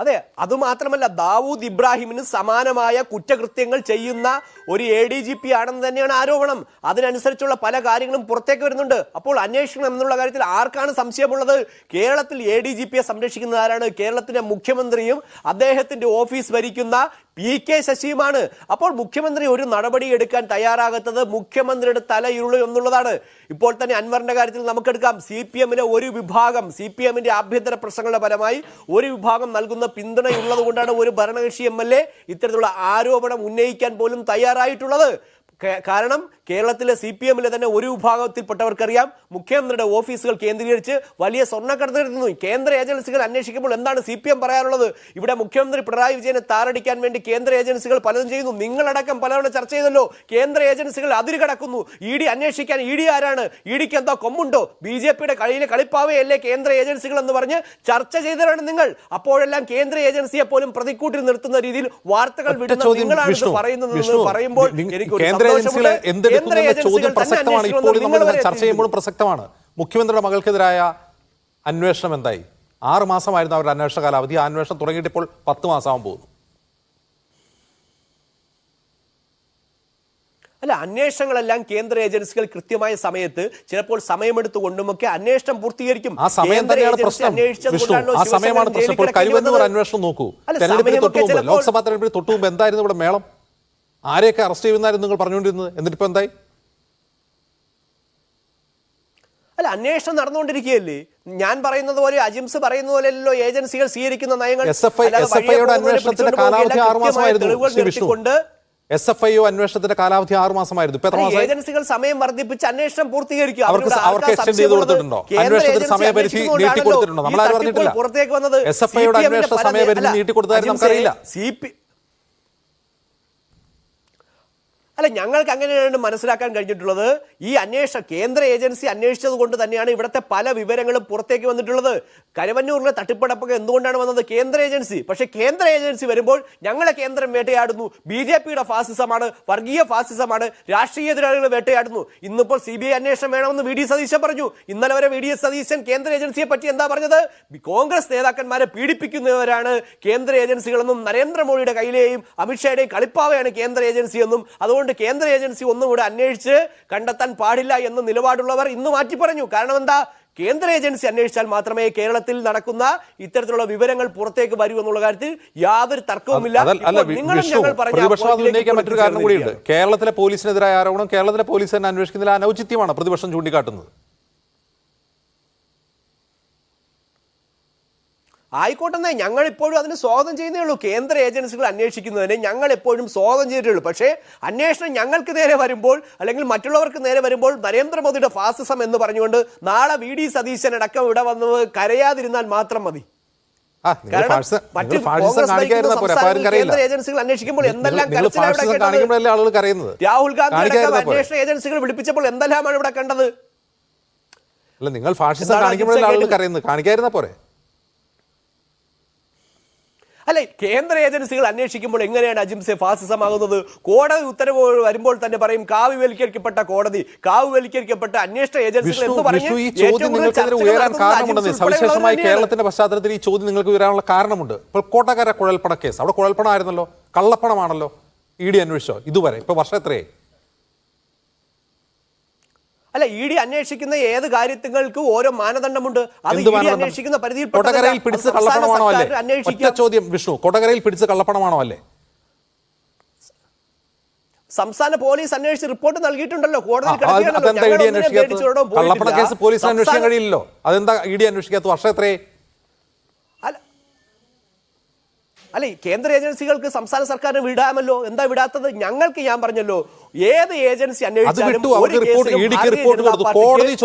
അതെ, അതുമാത്രമല്ല ദാവൂദ് ഇബ്രാഹിമിന് സമാനമായ കുറ്റകൃത്യങ്ങൾ ചെയ്യുന്ന ഒരു ADGP ആണെന്ന് തന്നെയാണ് ആരോപണം. അതിനനുസരിച്ചുള്ള പല കാര്യങ്ങളും പുറത്തേക്ക് വരുന്നുണ്ട്. അപ്പോൾ അന്വേഷണം എന്നുള്ള കാര്യത്തിൽ ആർക്കാണ് സംശയമുള്ളത്? കേരളത്തിൽ ADGPയെ സംരക്ഷിക്കുന്നത് ആരാണ്? കേരളത്തിന്റെ മുഖ്യമന്ത്രിയും അദ്ദേഹത്തിന്റെ ഓഫീസ് ഭരിക്കുന്ന PK ശശിയുമാണ്. അപ്പോൾ മുഖ്യമന്ത്രി ഒരു നടപടി എടുക്കാൻ തയ്യാറാകാത്തത് മുഖ്യമന്ത്രിയുടെ തലയിരുളു എന്നുള്ളതാണ്. ഇപ്പോൾ തന്നെ അൻവറിന്റെ കാര്യത്തിൽ നമുക്കെടുക്കാം. CPMലെ ഒരു വിഭാഗം, CPMന്റെ ആഭ്യന്തര പ്രശ്നങ്ങളുടെ ഫലമായി ഒരു വിഭാഗം നൽകുന്ന പിന്തുണയുള്ളത് കൊണ്ടാണ് ഒരു ഭരണകക്ഷി MLA ഇത്തരത്തിലുള്ള ആരോപണം ഉന്നയിക്കാൻ പോലും തയ്യാറായിട്ടുള്ളത്. കാരണം കേരളത്തിലെ CPMലെ തന്നെ ഒരു വിഭാഗത്തിൽപ്പെട്ടവർക്കറിയാം മുഖ്യമന്ത്രിയുടെ ഓഫീസുകൾ കേന്ദ്രീകരിച്ച് വലിയ സ്വർണ്ണക്കടത്ത് നടത്തുന്നു. കേന്ദ്ര ഏജൻസികൾ അന്വേഷിക്കുമ്പോൾ എന്താണ് CPM പറയാനുള്ളത്? ഇവിടെ മുഖ്യമന്ത്രി പിണറായി വിജയനെ താറടിക്കാൻ വേണ്ടി കേന്ദ്ര ഏജൻസികൾ പലതും ചെയ്യുന്നു. നിങ്ങളടക്കം പലതവണ ചർച്ച ചെയ്തല്ലോ, കേന്ദ്ര ഏജൻസികൾ അതിര് കടക്കുന്നു. ED അന്വേഷിക്കാൻ ED ആരാണ്? EDക്ക് എന്താ കൊമ്പുണ്ടോ? BJPയുടെ കളിയിലെ കളിപ്പാവയല്ലേ കേന്ദ്ര ഏജൻസികൾ എന്ന് പറഞ്ഞ് ചർച്ച ചെയ്തവരാണ് നിങ്ങൾ. അപ്പോഴെല്ലാം കേന്ദ്ര ഏജൻസിയെ പോലും പ്രതിക്കൂട്ടിൽ നിർത്തുന്ന രീതിയിൽ വാർത്തകൾ വിടുന്ന നിങ്ങളാണ് ഇത് പറയുന്നത് പറയുമ്പോൾ എനിക്ക് ചോദ്യം പ്രസക്തമാണ്. ഇപ്പോൾ നമ്മൾ ചർച്ച ചെയ്യുമ്പോഴും പ്രസക്തമാണ്. മുഖ്യമന്ത്രിയുടെ മകൾക്കെതിരായ അന്വേഷണം എന്തായി? 6 മാസമായിരുന്നു അവരുടെ അന്വേഷണ കാലാവധി. ആ അന്വേഷണം തുടങ്ങിയിട്ട് ഇപ്പോൾ 10 മാസമാകാൻ പോകുന്നു. അല്ല, അന്വേഷണങ്ങളെല്ലാം കേന്ദ്ര ഏജൻസികൾ കൃത്യമായ സമയത്ത് ചിലപ്പോൾ സമയമെടുത്തുകൊണ്ടുമൊക്കെ അന്വേഷണം പൂർത്തീകരിക്കും. ആ സമയം തന്നെയാണ് പ്രശ്നം. ആ സമയമാണ് പ്രശ്നം. ഇപ്പോൾ കരുവന്നൂർ അന്വേഷണം നോക്കൂ. തെരഞ്ഞെടുപ്പിന് തൊട്ടു മുമ്പ്, ലോക്സഭാ തെരഞ്ഞെടുപ്പിന് തൊട്ടു മുമ്പ് എന്തായിരുന്നു ഇവിടെ മേളം? ആരെയൊക്കെ അറസ്റ്റ് ചെയ്യുന്നതായിരുന്നു നിങ്ങൾ പറഞ്ഞുകൊണ്ടിരുന്നത്? എന്നിട്ടിപ്പോ എന്തായി? അല്ല, അന്വേഷണം നടന്നുകൊണ്ടിരിക്കുകയല്ലേ. ഞാൻ പറയുന്നത് പോലെ, അജിംസ് പറയുന്ന പോലെയല്ലോ ഏജൻസികൾ സ്വീകരിക്കുന്ന നയങ്ങൾ. SFIയുടെ അന്വേഷണത്തിന്റെ കാലാവധി 6 മാസമായിരുന്നു. SFIO അന്വേഷണത്തിന്റെ കാലാവധി 6 മാസമായിരുന്നു. ഇപ്പൊ എത്ര മാസം? ഏജൻസികൾ സമയം വർദ്ധിപ്പിച്ച് അന്വേഷണം പൂർത്തീകരിക്കുക. അവർക്ക് എക്സ്റ്റെൻഡ് ചെയ്ത് കൊടുത്തിട്ടുണ്ടോ? അന്വേഷണത്തിന് സമയപരിധി നീട്ടി കൊടുത്തിട്ടുണ്ടോ? നമ്മളാരും പറഞ്ഞിട്ടില്ല. പുറത്തേക്ക് വന്നത് SFIയുടെ അന്വേഷണ സമയപരിധി നീട്ടി കൊടുത്തതായി നമുക്കറിയില്ല. അല്ല, ഞങ്ങൾക്ക് അങ്ങനെയാണ് മനസ്സിലാക്കാൻ കഴിഞ്ഞിട്ടുള്ളത്. ഈ കേന്ദ്ര ഏജൻസി അന്വേഷിച്ചത് കൊണ്ട് തന്നെയാണ് ഇവിടുത്തെ പല വിവരങ്ങളും പുറത്തേക്ക് വന്നിട്ടുള്ളത്. കരുവന്നൂരിലെ തട്ടിപ്പടപ്പൊക്കെ എന്തുകൊണ്ടാണ് വന്നത്? കേന്ദ്ര ഏജൻസി. പക്ഷേ കേന്ദ്ര ഏജൻസി വരുമ്പോൾ ഞങ്ങളെ കേന്ദ്രം വേട്ടയാടുന്നു. BJPയുടെ ഫാസിസമാണ്, വർഗീയ ഫാസിസമാണ്, രാഷ്ട്രീയ എതിരാളികളെ വേട്ടയാടുന്നു. ഇന്നിപ്പോൾ CBI അന്വേഷണം വേണമെന്ന് VD സതീശൻ പറഞ്ഞു. ഇന്നലെ വരെ VD സതീശൻ കേന്ദ്ര ഏജൻസിയെ പറ്റി എന്താ പറഞ്ഞത്? കോൺഗ്രസ് നേതാക്കന്മാരെ പീഡിപ്പിക്കുന്നവരാണ് കേന്ദ്ര ഏജൻസികളെന്നും നരേന്ദ്രമോദിയുടെ കയ്യിലെയും അമിത്ഷായുടെയും കളിപ്പാവയാണ് കേന്ദ്ര ഏജൻസി എന്നും അതുകൊണ്ട് കേന്ദ്ര ഏജൻസി ഒന്നും കൂടെ അന്വേഷിച്ച് കണ്ടെത്താൻ പാടില്ല എന്ന നിലപാടുള്ളവർ ഇന്ന് മാറ്റി പറഞ്ഞു. കാരണം എന്താ? കേന്ദ്ര ഏജൻസി അന്വേഷിച്ചാൽ മാത്രമേ കേരളത്തിൽ നടക്കുന്ന ഇത്തരത്തിലുള്ള വിവരങ്ങൾ പുറത്തേക്ക് വരൂ എന്നുള്ള കാര്യത്തിൽ യാതൊരു തർക്കവുമില്ല. മറ്റൊരു കാരണം കൂടിയുണ്ട്. കേരളത്തിലെ പോലീസിനെതിരായ ആരോപണം കേരളത്തിലെ പോലീസ് തന്നെ അന്വേഷിക്കുന്നതിൽ അനൗചിത്യമാണ് പ്രതിപക്ഷം ചൂണ്ടിക്കാട്ടുന്നത്. ആയിക്കോട്ടെന്നേ, ഞങ്ങൾ ഇപ്പോഴും അതിന് സ്വാഗതം ചെയ്യുന്നേ ഉള്ളൂ. കേന്ദ്ര ഏജൻസികൾ അന്വേഷിക്കുന്നതിനെ ഞങ്ങൾ എപ്പോഴും സ്വാഗതം ചെയ്തിട്ടുള്ളൂ. പക്ഷേ അന്വേഷണം ഞങ്ങൾക്ക് നേരെ വരുമ്പോൾ അല്ലെങ്കിൽ മറ്റുള്ളവർക്ക് നേരെ വരുമ്പോൾ നരേന്ദ്രമോദിയുടെ ഫാസിസം എന്ന് പറഞ്ഞുകൊണ്ട് നാളെ VD സതീശൻ അടക്കം ഇവിടെ വന്ന് കരയാതിരുന്നാൽ മാത്രം മതി. കേന്ദ്ര ഏജൻസികൾ അന്വേഷിക്കുമ്പോൾ എന്തെല്ലാം രാഹുൽ ഗാന്ധി അന്വേഷണ ഏജൻസികൾ വിളിപ്പിച്ചപ്പോൾ എന്തെല്ലാമാണ് ഇവിടെ കണ്ടത്? നിങ്ങൾ ഫാഷിസം കാണിക്കുമ്പോഴല്ലേ ആളുകൾ കരയുന്നത്? കാണിക്കാതിരുന്നാ പോരെ? അല്ലെ, കേന്ദ്ര ഏജൻസികൾ അന്വേഷിക്കുമ്പോൾ എങ്ങനെയാണ് അജിംസെ ഫാസിസമാകുന്നത്? കോടതി ഉത്തരവ് വരുമ്പോൾ തന്നെ പറയും കാവ്യവൽക്കരിക്കപ്പെട്ട കോടതി, കാവ്യവൽക്കരിക്കപ്പെട്ട അന്വേഷണ ഏജൻസികൾ എന്ന് പറഞ്ഞ് സവിശേഷമായി കേരളത്തിന്റെ പശ്ചാത്തലത്തിൽ ഈ ചോദ്യം നിങ്ങൾക്ക് ഉയരാനുള്ള കാരണമുണ്ട്. ഇപ്പോൾ കോട്ടക്കര കുഴൽപ്പണ കേസ്, അവിടെ കുഴൽപ്പണം ആയിരുന്നല്ലോ, കള്ളപ്പണമാണല്ലോ. ഇ ഡി അന്വേഷിച്ചോ ഇതുവരെ? ഇപ്പൊ വർഷം എത്രയായി? അല്ല, ഇ ഡി അന്വേഷിക്കുന്ന ഏത് കാര്യങ്ങൾക്ക് ഓരോ മാനദണ്ഡമുണ്ട്. അത് അന്വേഷിക്കുന്ന പരിധിയിൽ കൊടകരയിൽ പിടിച്ച് കള്ളപ്പണമാണോ അല്ലേ? ഒറ്റ ചോദ്യം വിഷ്ണു, കൊടകരയിൽ പിടിച്ച് കള്ളപ്പണമാണോ അല്ലേ? സംസ്ഥാന പോലീസ് അന്വേഷിച്ച് റിപ്പോർട്ട് നൽകിയിട്ടുണ്ടല്ലോ, കോടതി. കള്ളപ്പണ കേസ് പോലീസിന് അന്വേഷിക്കാൻ കഴിയില്ലല്ലോ, അതെന്താ ഇ ഡി അന്വേഷിക്കാത്ത? വർഷം എത്രയായി? അല്ലെ, കേന്ദ്ര ഏജൻസികൾക്ക് സംസ്ഥാന സർക്കാരിന് വിടാമല്ലോ, എന്താ വിടാത്തത്? ഞങ്ങൾക്ക് ഞാൻ പറഞ്ഞല്ലോ, ഏത് ഏജൻസി അന്വേഷിച്ചാലും കോടതി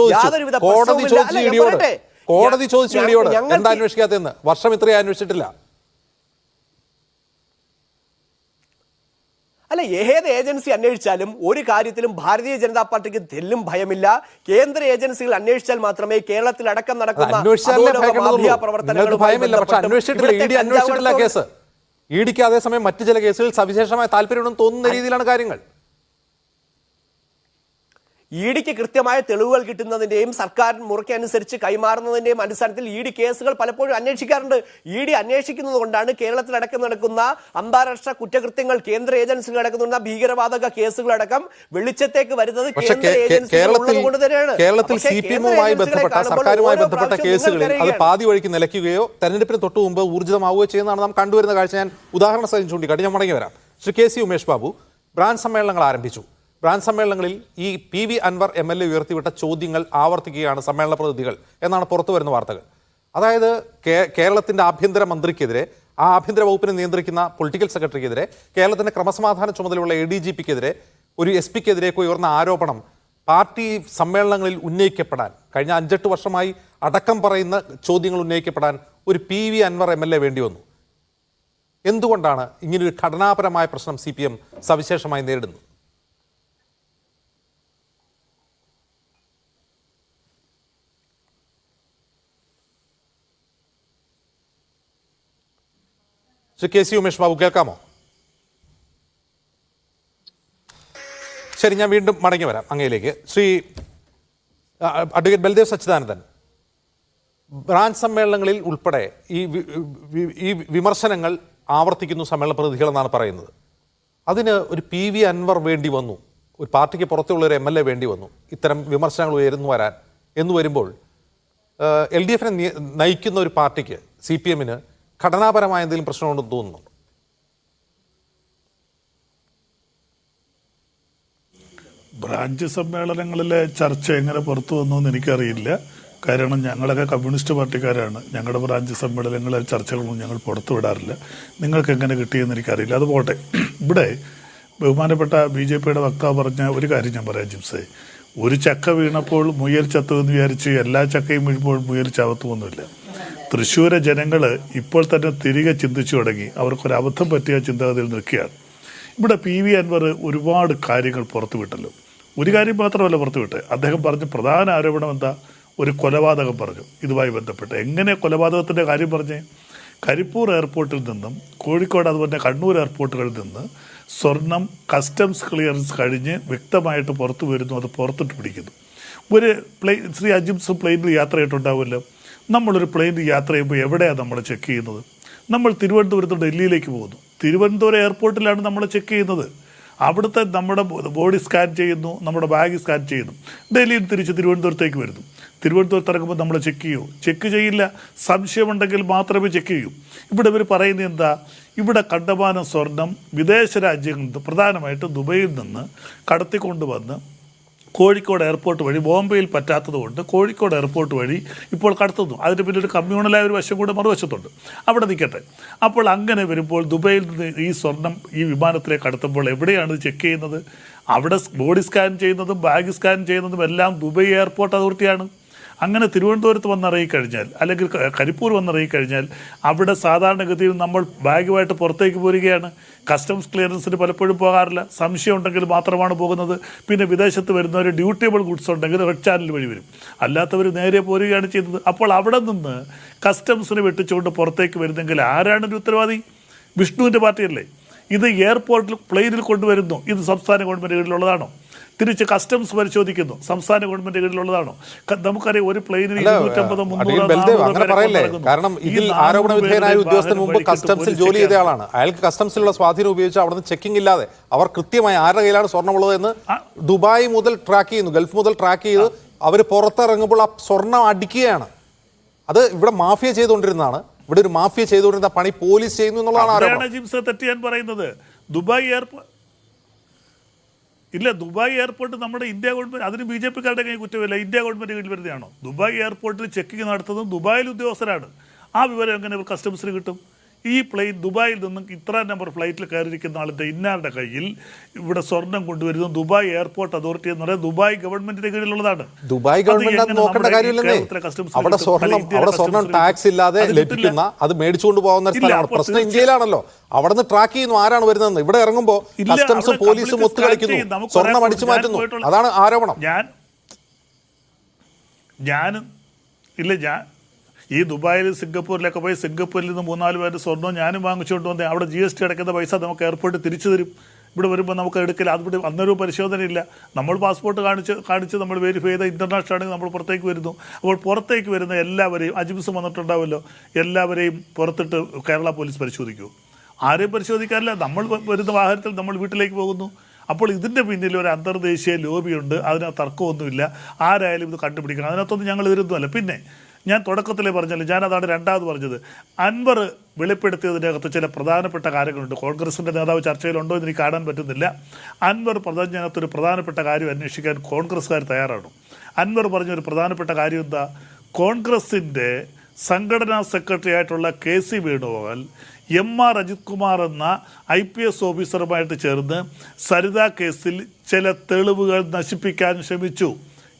ചോദിച്ചു ഇഡിയോട് എന്താ അന്വേഷിക്കാത്തെന്ന്. വർഷം ഇത്രയും അന്വേഷിച്ചിട്ടില്ല. അല്ല, ഏത് ഏജൻസി അന്വേഷിച്ചാലും ഒരു കാര്യത്തിലും ഭാരതീയ ജനതാ പാർട്ടിക്ക് തെല്ലും ഭയമില്ല. കേന്ദ്ര ഏജൻസികൾ അന്വേഷിച്ചാൽ മാത്രമേ കേരളത്തിൽ അടക്കം നടക്കുന്ന കേസ് ഇ ഡിക്ക് അതേസമയം മറ്റു ചില കേസുകളിൽ സവിശേഷമായ താല്പര്യമുണ്ടെന്ന് തോന്നുന്ന രീതിയിലാണ് കാര്യങ്ങൾ. ഇ ഡിക്ക് കൃത്യമായ തെളിവുകൾ കിട്ടുന്നതിന്റെയും സർക്കാർ മുറയ്ക്കനുസരിച്ച് കൈമാറുന്നതിന്റെയും അടിസ്ഥാനത്തിൽ ഇ ഡി കേസുകൾ പലപ്പോഴും അന്വേഷിക്കാറുണ്ട്. ഇ ഡി അന്വേഷിക്കുന്നത് കൊണ്ടാണ് കേരളത്തിലടക്കം നടക്കുന്ന അന്താരാഷ്ട്ര കുറ്റകൃത്യങ്ങൾ, കേന്ദ്ര ഏജൻസികൾ അടക്കുന്ന ഭീകരവാദക കേസുകളടക്കം വെളിച്ചത്തേക്ക് വരുന്നത് കേന്ദ്ര ഏജൻസികൾ കൊണ്ട് തന്നെയാണ്. കേരളത്തിൽ സിപിഎമ്മുമായി ബന്ധപ്പെട്ട സർക്കാരുമായി ബന്ധപ്പെട്ട കേസുകളിൽ അത് പാതി വഴിക്ക് നിലയ്ക്കുകയോ തെരഞ്ഞെടുപ്പിന് തൊട്ടു മുമ്പ് ഊർജിതമാവുകയോ ചെയ്യുന്നതാണ് നാം കണ്ടുവരുന്ന കാഴ്ച. ഞാൻ ഉദാഹരണ സഹിതം ചൂണ്ടിക്കാട്ടി ഞാൻ മടങ്ങി വരാം. Shri K C Umesh Babu, branch സമ്മേളനങ്ങൾ ആരംഭിച്ചു. ബ്രാഞ്ച് സമ്മേളനങ്ങളിൽ ഈ പി വി അൻവർ MLA ഉയർത്തിവിട്ട ചോദ്യങ്ങൾ ആവർത്തിക്കുകയാണ് സമ്മേളന പ്രതിനിധികൾ എന്നാണ് പുറത്തു വരുന്ന വാർത്തകൾ. അതായത് കേരളത്തിൻ്റെ ആഭ്യന്തര മന്ത്രിക്കെതിരെ, ആ ആഭ്യന്തര വകുപ്പിനെ നിയന്ത്രിക്കുന്ന പൊളിറ്റിക്കൽ സെക്രട്ടറിക്കെതിരെ, കേരളത്തിൻ്റെ ക്രമസമാധാന ചുമതലയുള്ള ADGPക്കെതിരെ, ഒരു SP-ക്കെതിരെയൊക്കെ ഉയർന്ന ആരോപണം പാർട്ടി സമ്മേളനങ്ങളിൽ ഉന്നയിക്കപ്പെടാൻ, കഴിഞ്ഞ 5-8 വർഷമായി അടക്കം പറയുന്ന ചോദ്യങ്ങൾ ഉന്നയിക്കപ്പെടാൻ ഒരു പി വി അൻവർ MLA വേണ്ടി വന്നു. എന്തുകൊണ്ടാണ് ഇങ്ങനൊരു ഘടനാപരമായ പ്രശ്നം CPM സവിശേഷമായി നേരിടുന്നത്? ശ്രീ കെ സി ഉമേഷ് ബാബു, കേൾക്കാമോ? ശരി, ഞാൻ വീണ്ടും മടങ്ങി വരാം അങ്ങയിലേക്ക്. ശ്രീ അഡ്വക്കേറ്റ് ബൽദേവ് സച്ചിദാനന്ദൻ, ബ്രാഞ്ച് സമ്മേളനങ്ങളിൽ ഉൾപ്പെടെ ഈ വിമർശനങ്ങൾ ആവർത്തിക്കുന്നു സമ്മേളന പ്രതിനിധികളെന്നാണ് പറയുന്നത്. അതിന് ഒരു പി വി അൻവർ വേണ്ടി വന്നു, ഒരു പാർട്ടിക്ക് പുറത്തുള്ള ഒരു MLA വേണ്ടി വന്നു ഇത്തരം വിമർശനങ്ങൾ ഉയർന്നു വരാൻ എന്ന് വരുമ്പോൾ LDFനെ നയിക്കുന്ന ഒരു പാർട്ടിക്ക്, CPMന് ഘടനാപരമായ എന്തെങ്കിലും പ്രശ്നമുണ്ടെന്ന് തോന്നുന്നു? ബ്രാഞ്ച് സമ്മേളനങ്ങളിലെ ചർച്ച എങ്ങനെ പുറത്തു വന്നു എന്ന് എനിക്കറിയില്ല. കാരണം ഞങ്ങളൊക്കെ കമ്മ്യൂണിസ്റ്റ് പാർട്ടിക്കാരാണ്. ഞങ്ങളുടെ ബ്രാഞ്ച് സമ്മേളനങ്ങളിലെ ചർച്ചകളൊന്നും ഞങ്ങൾ പുറത്തു വിടാറില്ല. നിങ്ങൾക്ക് എങ്ങനെ കിട്ടിയെന്ന് എനിക്കറിയില്ല. അത് പോട്ടെ. ഇവിടെ ബഹുമാനപ്പെട്ട BJPയുടെ വക്താവ് പറഞ്ഞ ഒരു കാര്യം ഞാൻ പറയാം ജിംസേ. ഒരു ചക്ക വീണപ്പോൾ മുയൽ ചത്തുവെന്ന് വിചാരിച്ച് എല്ലാ ചക്കയും വീഴുമ്പോൾ മുയൽ ചവത്തുമൊന്നുമില്ല. തൃശ്ശൂരെ ജനങ്ങൾ ഇപ്പോൾ തന്നെ തിരികെ ചിന്തിച്ചു തുടങ്ങി. അവർക്കൊരു അബദ്ധം പറ്റിയ ചിന്താഗതിയിൽ നിൽക്കുകയാണ്. ഇവിടെ പി വി അൻവർ ഒരുപാട് കാര്യങ്ങൾ പുറത്തുവിട്ടല്ലോ. ഒരു കാര്യം മാത്രമല്ല പുറത്തുവിട്ട്, അദ്ദേഹം പറഞ്ഞ പ്രധാന ആരോപണം എന്താ? ഒരു കൊലപാതകം പറഞ്ഞു. ഇതുമായി ബന്ധപ്പെട്ട് എങ്ങനെ കൊലപാതകത്തിൻ്റെ കാര്യം പറഞ്ഞേ? കരിപ്പൂർ എയർപോർട്ടിൽ നിന്നും കോഴിക്കോട് അതുപോലെ കണ്ണൂർ എയർപോർട്ടുകളിൽ നിന്ന് സ്വർണം കസ്റ്റംസ് ക്ലിയറൻസ് കഴിഞ്ഞ് വ്യക്തമായിട്ട് പുറത്തു വരുന്നു. അത് പുറത്തിട്ട് പിടിക്കുന്നു. ഒരു ശ്രീ അജിംസ് പ്ലെയിനിൽ യാത്ര ചെയ്തിട്ടുണ്ടാവുമല്ലോ. നമ്മളൊരു പ്ലെയിനിൽ യാത്ര ചെയ്യുമ്പോൾ എവിടെയാണ് നമ്മൾ ചെക്ക് ചെയ്യുന്നത്? നമ്മൾ തിരുവനന്തപുരത്ത് ഡൽഹിയിലേക്ക് പോകുന്നു. തിരുവനന്തപുരം എയർപോർട്ടിലാണ് നമ്മൾ ചെക്ക് ചെയ്യുന്നത്. അവിടുത്തെ നമ്മുടെ ബോഡി സ്കാൻ ചെയ്യുന്നു, നമ്മുടെ ബാഗ് സ്കാൻ ചെയ്യുന്നു. ഡൽഹിയിൽ തിരിച്ച് തിരുവനന്തപുരത്തേക്ക് വരുന്നു. തിരുവനന്തപുരത്ത് ഇറങ്ങുമ്പോൾ നമ്മൾ ചെക്ക് ചെയ്യുമോ? ചെക്ക് ചെയ്യില്ല. സംശയമുണ്ടെങ്കിൽ മാത്രമേ ചെക്ക് ചെയ്യൂ. ഇവിടെ ഇവർ പറയുന്നത് എന്താ? ഇവിടെ കണ്ടമാനം സ്വർണം വിദേശ രാജ്യങ്ങളിൽ നിന്ന്, പ്രധാനമായിട്ട് ദുബൈയിൽ നിന്ന് കടത്തിക്കൊണ്ടുവന്ന് കോഴിക്കോട് എയർപോർട്ട് വഴി, ബോംബെയിൽ പറ്റാത്തത് കൊണ്ട് കോഴിക്കോട് എയർപോർട്ട് വഴി ഇപ്പോൾ കടത്തുന്നു. അതിന് പിന്നെ ഒരു കമ്മ്യൂണലായ ഒരു വശം കൂടെ മറുവശത്തുണ്ട്. അവിടെ നിൽക്കട്ടെ. അപ്പോൾ അങ്ങനെ വരുമ്പോൾ ദുബൈയിൽ നിന്ന് ഈ സ്വർണം ഈ വിമാനത്തിലേക്ക് കടത്തുമ്പോൾ എവിടെയാണ് ചെക്ക് ചെയ്യുന്നത്? അവിടെ ബോഡി സ്കാൻ ചെയ്യുന്നതും ബാഗ് സ്കാൻ ചെയ്യുന്നതും എല്ലാം ദുബൈ എയർപോർട്ട് അതോറിറ്റിയാണ്. അങ്ങനെ തിരുവനന്തപുരത്ത് വന്നിറങ്ങിക്കഴിഞ്ഞാൽ അല്ലെങ്കിൽ കരിപ്പൂർ വന്നിറങ്ങിക്കഴിഞ്ഞാൽ അവിടെ സാധാരണഗതിയിൽ നമ്മൾ ബാഗുമായിട്ട് പുറത്തേക്ക് പോരുകയാണ്. കസ്റ്റംസ് ക്ലിയറൻസിന് പലപ്പോഴും പോകാറില്ല, സംശയം ഉണ്ടെങ്കിൽ മാത്രമാണ് പോകുന്നത്. പിന്നെ വിദേശത്ത് വരുന്നവർ ഡ്യൂട്ടിയബിൾ ഗുഡ്സ് ഉണ്ടെങ്കിൽ റെഡ് ചാനൽ വഴി വരും, അല്ലാത്തവർ നേരെ പോരുകയാണ് ചെയ്യുന്നത്. അപ്പോൾ അവിടെ നിന്ന് കസ്റ്റംസിന് വെട്ടിച്ചുകൊണ്ട് പുറത്തേക്ക് വരുന്നെങ്കിൽ ആരാണ് ഒരു ഉത്തരവാദി? വിഷ്ണുവിൻ്റെ പാർട്ടിയല്ലേ? ഇത് എയർപോർട്ടിൽ പ്ലെയിനിൽ കൊണ്ടുവരുന്നു, ഇത് സംസ്ഥാന ഗവൺമെൻറ് കീഴിലുള്ളതാണോ? തിരിച്ച് കസ്റ്റംസ് പരിശോധിക്കുന്നു, സംസ്ഥാന ഗവൺമെന്റ് കീഴിലുള്ളതാണോ? നമുക്കറിയാം ഒരു പ്ലെയിനിൽ 250, അങ്ങനെ പറയല്ലേ? കാരണം ഇതിൽ ആരോപണ വിധേയനായ ഉദ്യോഗസ്ഥന് മുമ്പ് കസ്റ്റംസിൽ ജോലി ചെയ്ത ആളാണ്. അയാൾക്ക് കസ്റ്റംസിലുള്ള സ്വാധീനം ഉപയോഗിച്ച് അവിടുന്ന് ചെക്കിംഗ് ഇല്ലാതെ അവർ കൃത്യമായി ആരുടെ കയ്യിലാണ് സ്വർണ്ണമുള്ളത് എന്ന് ദുബായ് മുതൽ ട്രാക്ക് ചെയ്യുന്നു, ഗൾഫ് മുതൽ ട്രാക്ക് ചെയ്ത് അവർ പുറത്തിറങ്ങുമ്പോൾ ആ സ്വർണം അടിക്കുകയാണ്. അത് ഇവിടെ മാഫിയ ചെയ്തുകൊണ്ടിരുന്നതാണ്. ഇവിടെ ഒരു മാഫിയ ചെയ്തുകൊണ്ടിരുന്ന പണി പോലീസ് ചെയ്യുന്നു എന്നുള്ളതാണ് ആരോപണം. തെറ്റിയാൻ പറയുന്നത് ദുബായ് എയർപോർട്ട് ഇല്ല, ദുബായ് എയർപോർട്ട് നമ്മുടെ ഇന്ത്യ ഗവൺമെന്റ്, അതിന് BJP-ക്കാരുടെ കൈ കുറ്റമില്ല, ഇന്ത്യ ഗവൺമെന്റ് കീഴിൽ വരുന്നതാണോ? ദുബായ് എയർപോർട്ടിൽ ചെക്കിംഗ് നടത്തുന്നത് ദുബായിൽ ഉദ്യോഗസ്ഥരാണ്. ആ വിവരം എങ്ങനെ കസ്റ്റംസിന് കിട്ടും? ഈ പ്ലെയിൻ ദുബായിൽ നിന്നും ഇത്ര നമ്പർ ഫ്ലൈറ്റിൽ കയറിയിരിക്കുന്ന ആളിൻ്റെ ഇന്നാരുടെ കയ്യിൽ ഇവിടെ സ്വർണം കൊണ്ടുവരുന്നത് ദുബായ് എയർപോർട്ട് അതോറിറ്റി എന്ന് പറയുന്നത് ദുബായ് ഗവൺമെന്റിന്റെ കീഴിലുള്ളതാണ്. ദുബായ് ഗവൺമെന്റ് നോക്കേണ്ട കാര്യമില്ലെന്നേ. അവിടെ സ്വർണം ടാക്സ് ഇല്ലാതെ ലഭിക്കുന്ന, അത് മേടിച്ചുകൊണ്ട് പോകുന്ന സ്ഥലമാണ്. പ്രശ്നം ഇന്ത്യയിലാണല്ലോ. അവിടെ നിന്ന് ട്രാക്ക് ചെയ്യുന്നു ആരാണ് വരുന്നതെന്ന്. ഇവിടെ ഇറങ്ങുമ്പോൾ കസ്റ്റംസും പോലീസും ഒത്തുകളിക്കുന്നു, സ്വർണം അടിച്ചു മാറ്റുന്നു. അതാണ് ആരോപണം. ഞാൻ ഈ ദുബായിൽ സിംഗപ്പൂരിലൊക്കെ പോയി സിംഗപ്പൂരിൽ നിന്ന് 3-4 പേരുടെ സ്വർണ്ണവും ഞാനും വാങ്ങിച്ചുകൊണ്ട് വന്നേ. അവിടെ GST അടയ്ക്കുന്ന പൈസ നമുക്ക് എയർപോർട്ടിൽ തിരിച്ചു തരും. ഇവിടെ വരുമ്പോൾ നമുക്ക് എടുക്കില്ല. അതിവിടെ അന്നൊരു പരിശോധനയില്ല. നമ്മൾ പാസ്പോർട്ട് കാണിച്ച് നമ്മൾ വെരിഫൈ ചെയ്ത ഇൻ്റർനാഷണൽ ആണെങ്കിൽ നമ്മൾ പുറത്തേക്ക് വരുന്നു. അപ്പോൾ പുറത്തേക്ക് വരുന്ന എല്ലാവരെയും, അജിംസ് വന്നിട്ടുണ്ടാവുമല്ലോ, എല്ലാവരെയും പുറത്തിട്ട് കേരള പോലീസ് പരിശോധിക്കൂ? ആരെയും പരിശോധിക്കാറില്ല. നമ്മൾ വരുന്ന വാഹനത്തിൽ നമ്മൾ വീട്ടിലേക്ക് പോകുന്നു. അപ്പോൾ ഇതിൻ്റെ പിന്നിൽ ഒരു അന്തർദേശീയ ലോബിയുണ്ട്. അതിനകത്ത് തർക്കമൊന്നുമില്ല. ആരായാലും ഇത് കണ്ടുപിടിക്കണം. അതിനകത്തൊന്നും ഞങ്ങൾ എതിരുന്നതല്ല. പിന്നെ ഞാൻ തുടക്കത്തിലേ പറഞ്ഞല്ലോ, ഞാനതാണ് രണ്ടാമത് പറഞ്ഞത്. അൻവർ വെളിപ്പെടുത്തിയതിനകത്ത് ചില പ്രധാനപ്പെട്ട കാര്യങ്ങളുണ്ട്. കോൺഗ്രസിൻ്റെ നേതാവ് ചർച്ചയിലുണ്ടോ എന്ന് എനിക്ക് കാണാൻ പറ്റുന്നില്ല. അൻവർ പറഞ്ഞതിനകത്തൊരു പ്രധാനപ്പെട്ട കാര്യം അന്വേഷിക്കാൻ കോൺഗ്രസ്സുകാർ തയ്യാറാണ്. അൻവർ പറഞ്ഞൊരു പ്രധാനപ്പെട്ട കാര്യം എന്താ? കോൺഗ്രസിൻ്റെ സംഘടനാ സെക്രട്ടറി ആയിട്ടുള്ള KC വേണുഗോപാൽ MR അജിത് കുമാർ എന്ന IPS ഓഫീസറുമായിട്ട് ചേർന്ന് സരിത കേസിൽ ചില തെളിവുകൾ നശിപ്പിക്കാൻ ശ്രമിച്ചു.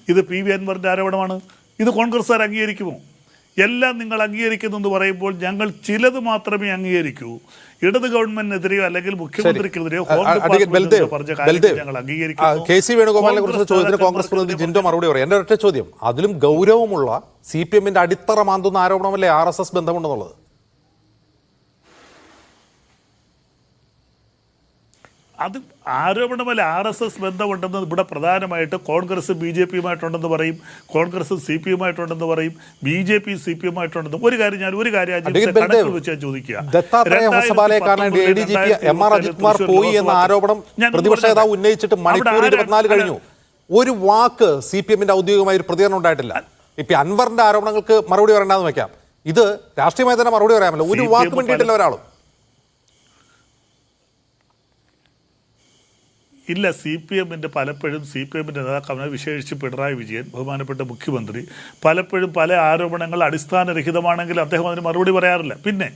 ഇത് PV അൻവറിൻ്റെ ആരോപണമാണ്. ഇത് കോൺഗ്രസ്സുകാർ അംഗീകരിക്കുമോ? എല്ലാം നിങ്ങൾ അംഗീകരിക്കുന്നു എന്ന് പറയുമ്പോൾ ഞങ്ങൾ ചിലത് മാത്രമേ അംഗീകരിക്കൂ. ഇടത് ഗവൺമെന്റിനെതിരെയോ അല്ലെങ്കിൽ മുഖ്യമന്ത്രിക്കെതിരെയോ പറഞ്ഞ കാര്യം ഞങ്ങൾ അംഗീകരിക്കുന്നു. KC വേണുഗോപാലിനെ കുറിച്ച് ചോദ്യത്തിന് കോൺഗ്രസ് പ്രതിനിധി ജിൻഡോ മറുപടി പറയും. എൻ്റെ ഒറ്റ ചോദ്യം, അതിലും ഗൗരവമുള്ള CPM-ന്റെ അടിത്തറ മാന്തുന്ന ആരോപണമല്ലേ RSS ബന്ധമുണ്ടെന്നുള്ളത്? അത് ആരോപണമല്ല. RSS ബന്ധമുണ്ടെന്ന് ഇവിടെ പ്രധാനമായിട്ട് കോൺഗ്രസ് BJP-യുമായിട്ടുണ്ടെന്ന് പറയും, കോൺഗ്രസ് CPM-യുമായിട്ടുണ്ടെന്ന് പറയും, BJP CPM-യുമായിട്ടുണ്ടെന്ന്. ഒരു കാര്യം കണക്കിൽ വെച്ച് ഞാൻ ചോദിക്കുക, MR അജിത് കുമാർ പോയി എന്ന ആരോപണം പ്രതിപക്ഷ നേതാവ് ഉന്നയിച്ചിട്ട് മണിക്കൂർ 24 കഴിഞ്ഞു. ഒരു വാക്ക് CPM-ന്റെ ഔദ്യോഗികമായ ഒരു പ്രതികരണം ഉണ്ടായിട്ടില്ല. ഇപ്പൊ അൻവറിന്റെ ആരോപണങ്ങൾക്ക് മറുപടി പറയണ്ടെന്ന് വെക്കാം, ഇത് രാഷ്ട്രീയമായി തന്നെ മറുപടി പറയാമല്ലോ. ഒരു വാക്ക് വേണ്ടിയിട്ടില്ല ഒരാളും. ഇല്ല, CPM-ന്റെ പലപ്പോഴും CPM-ന്റെ നേതാക്കളെ വിശേഷിച്ച് പിണറായി വിജയൻ ബഹുമാനപ്പെട്ട മുഖ്യമന്ത്രി പലപ്പോഴും പല ആരോപണങ്ങൾ അടിസ്ഥാനരഹിതമാണെങ്കിൽ അദ്ദേഹം അതിന് മറുപടി പറയാറില്ല. പിന്നെ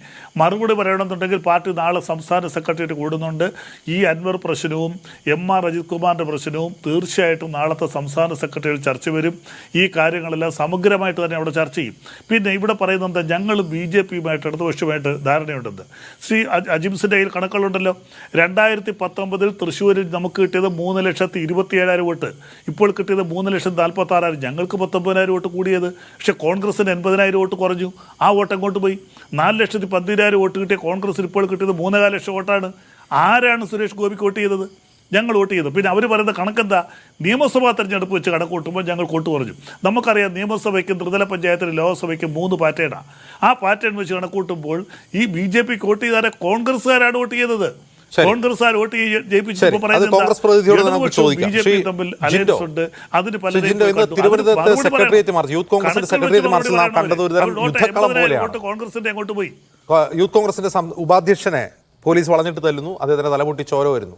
മറുപടി പറയണമെന്നുണ്ടെങ്കിൽ പാർട്ടി നാളെ സംസ്ഥാന സെക്രട്ടേറിയറ്റ് കൂടുന്നുണ്ട്. ഈ അൻവർ പ്രശ്നവും MR അജിത് കുമാറിൻ്റെ പ്രശ്നവും തീർച്ചയായിട്ടും നാളത്തെ സംസ്ഥാന സെക്രട്ടേറിയറ്റ് ചർച്ച വരും. ഈ കാര്യങ്ങളെല്ലാം സമഗ്രമായിട്ട് തന്നെ അവിടെ ചർച്ച ചെയ്യും. പിന്നെ ഇവിടെ പറയുന്നത് ഞങ്ങൾ BJP-യുമായിട്ട് ഇടതുപക്ഷമായിട്ട് ധാരണയുണ്ടെന്ന്. ശ്രീ അജിംസിൻ്റെ കയ്യിൽ കണക്കുകളുണ്ടല്ലോ. 2019 തൃശ്ശൂരിൽ നമുക്ക് കിട്ടിയത് 3,27,000 വോട്ട്. ഇപ്പോൾ കിട്ടിയത് 3,46,000. ഞങ്ങൾക്ക് 19,000 വോട്ട് കൂടിയത്. പക്ഷേ കോൺഗ്രസിന് 80,000 വോട്ട് കുറഞ്ഞു. ആ വോട്ട് എങ്ങോട്ട് പോയി? 4,10,000 വോട്ട് കിട്ടിയ കോൺഗ്രസിന് ഇപ്പോൾ കിട്ടിയത് 3,4 ലക്ഷം വോട്ടാണ്. ആരാണ് സുരേഷ് ഗോപിക്ക് വോട്ട് ചെയ്തത്? ഞങ്ങൾ വോട്ട് ചെയ്തു. പിന്നെ അവർ പറയുന്ന കണക്കെന്താ? നിയമസഭാ തെരഞ്ഞെടുപ്പ് വെച്ച് കണക്ക് കൂട്ടുമ്പോൾ ഞങ്ങൾ വോട്ട് കുറഞ്ഞു. നമുക്കറിയാം നിയമസഭയ്ക്കും ത്രിതല പഞ്ചായത്തിനും ലോക്സഭയ്ക്കും 3 പാറ്റേണാണ്. ആ പാറ്റേൺ വെച്ച് കണക്ക് കൂട്ടുമ്പോൾ ഈ BJP-ക്ക് വോട്ട് ചെയ്താൽ കോൺഗ്രസ്സുകാരാണ് വോട്ട് ചെയ്തത്. കോൺഗ്രസ്സുകാർ വോട്ട് ജയിപ്പിച്ചപ്പോൾ കോൺഗ്രസിന്റെ അങ്ങോട്ട് പോയി. യൂത്ത് കോൺഗ്രസിന്റെ ഉപാധ്യക്ഷനെ പോലീസ് വളഞ്ഞിട്ട് തല്ലുന്നു, അദ്ദേഹത്തിന്റെ തലമുട്ടി ചോര വരുന്നു.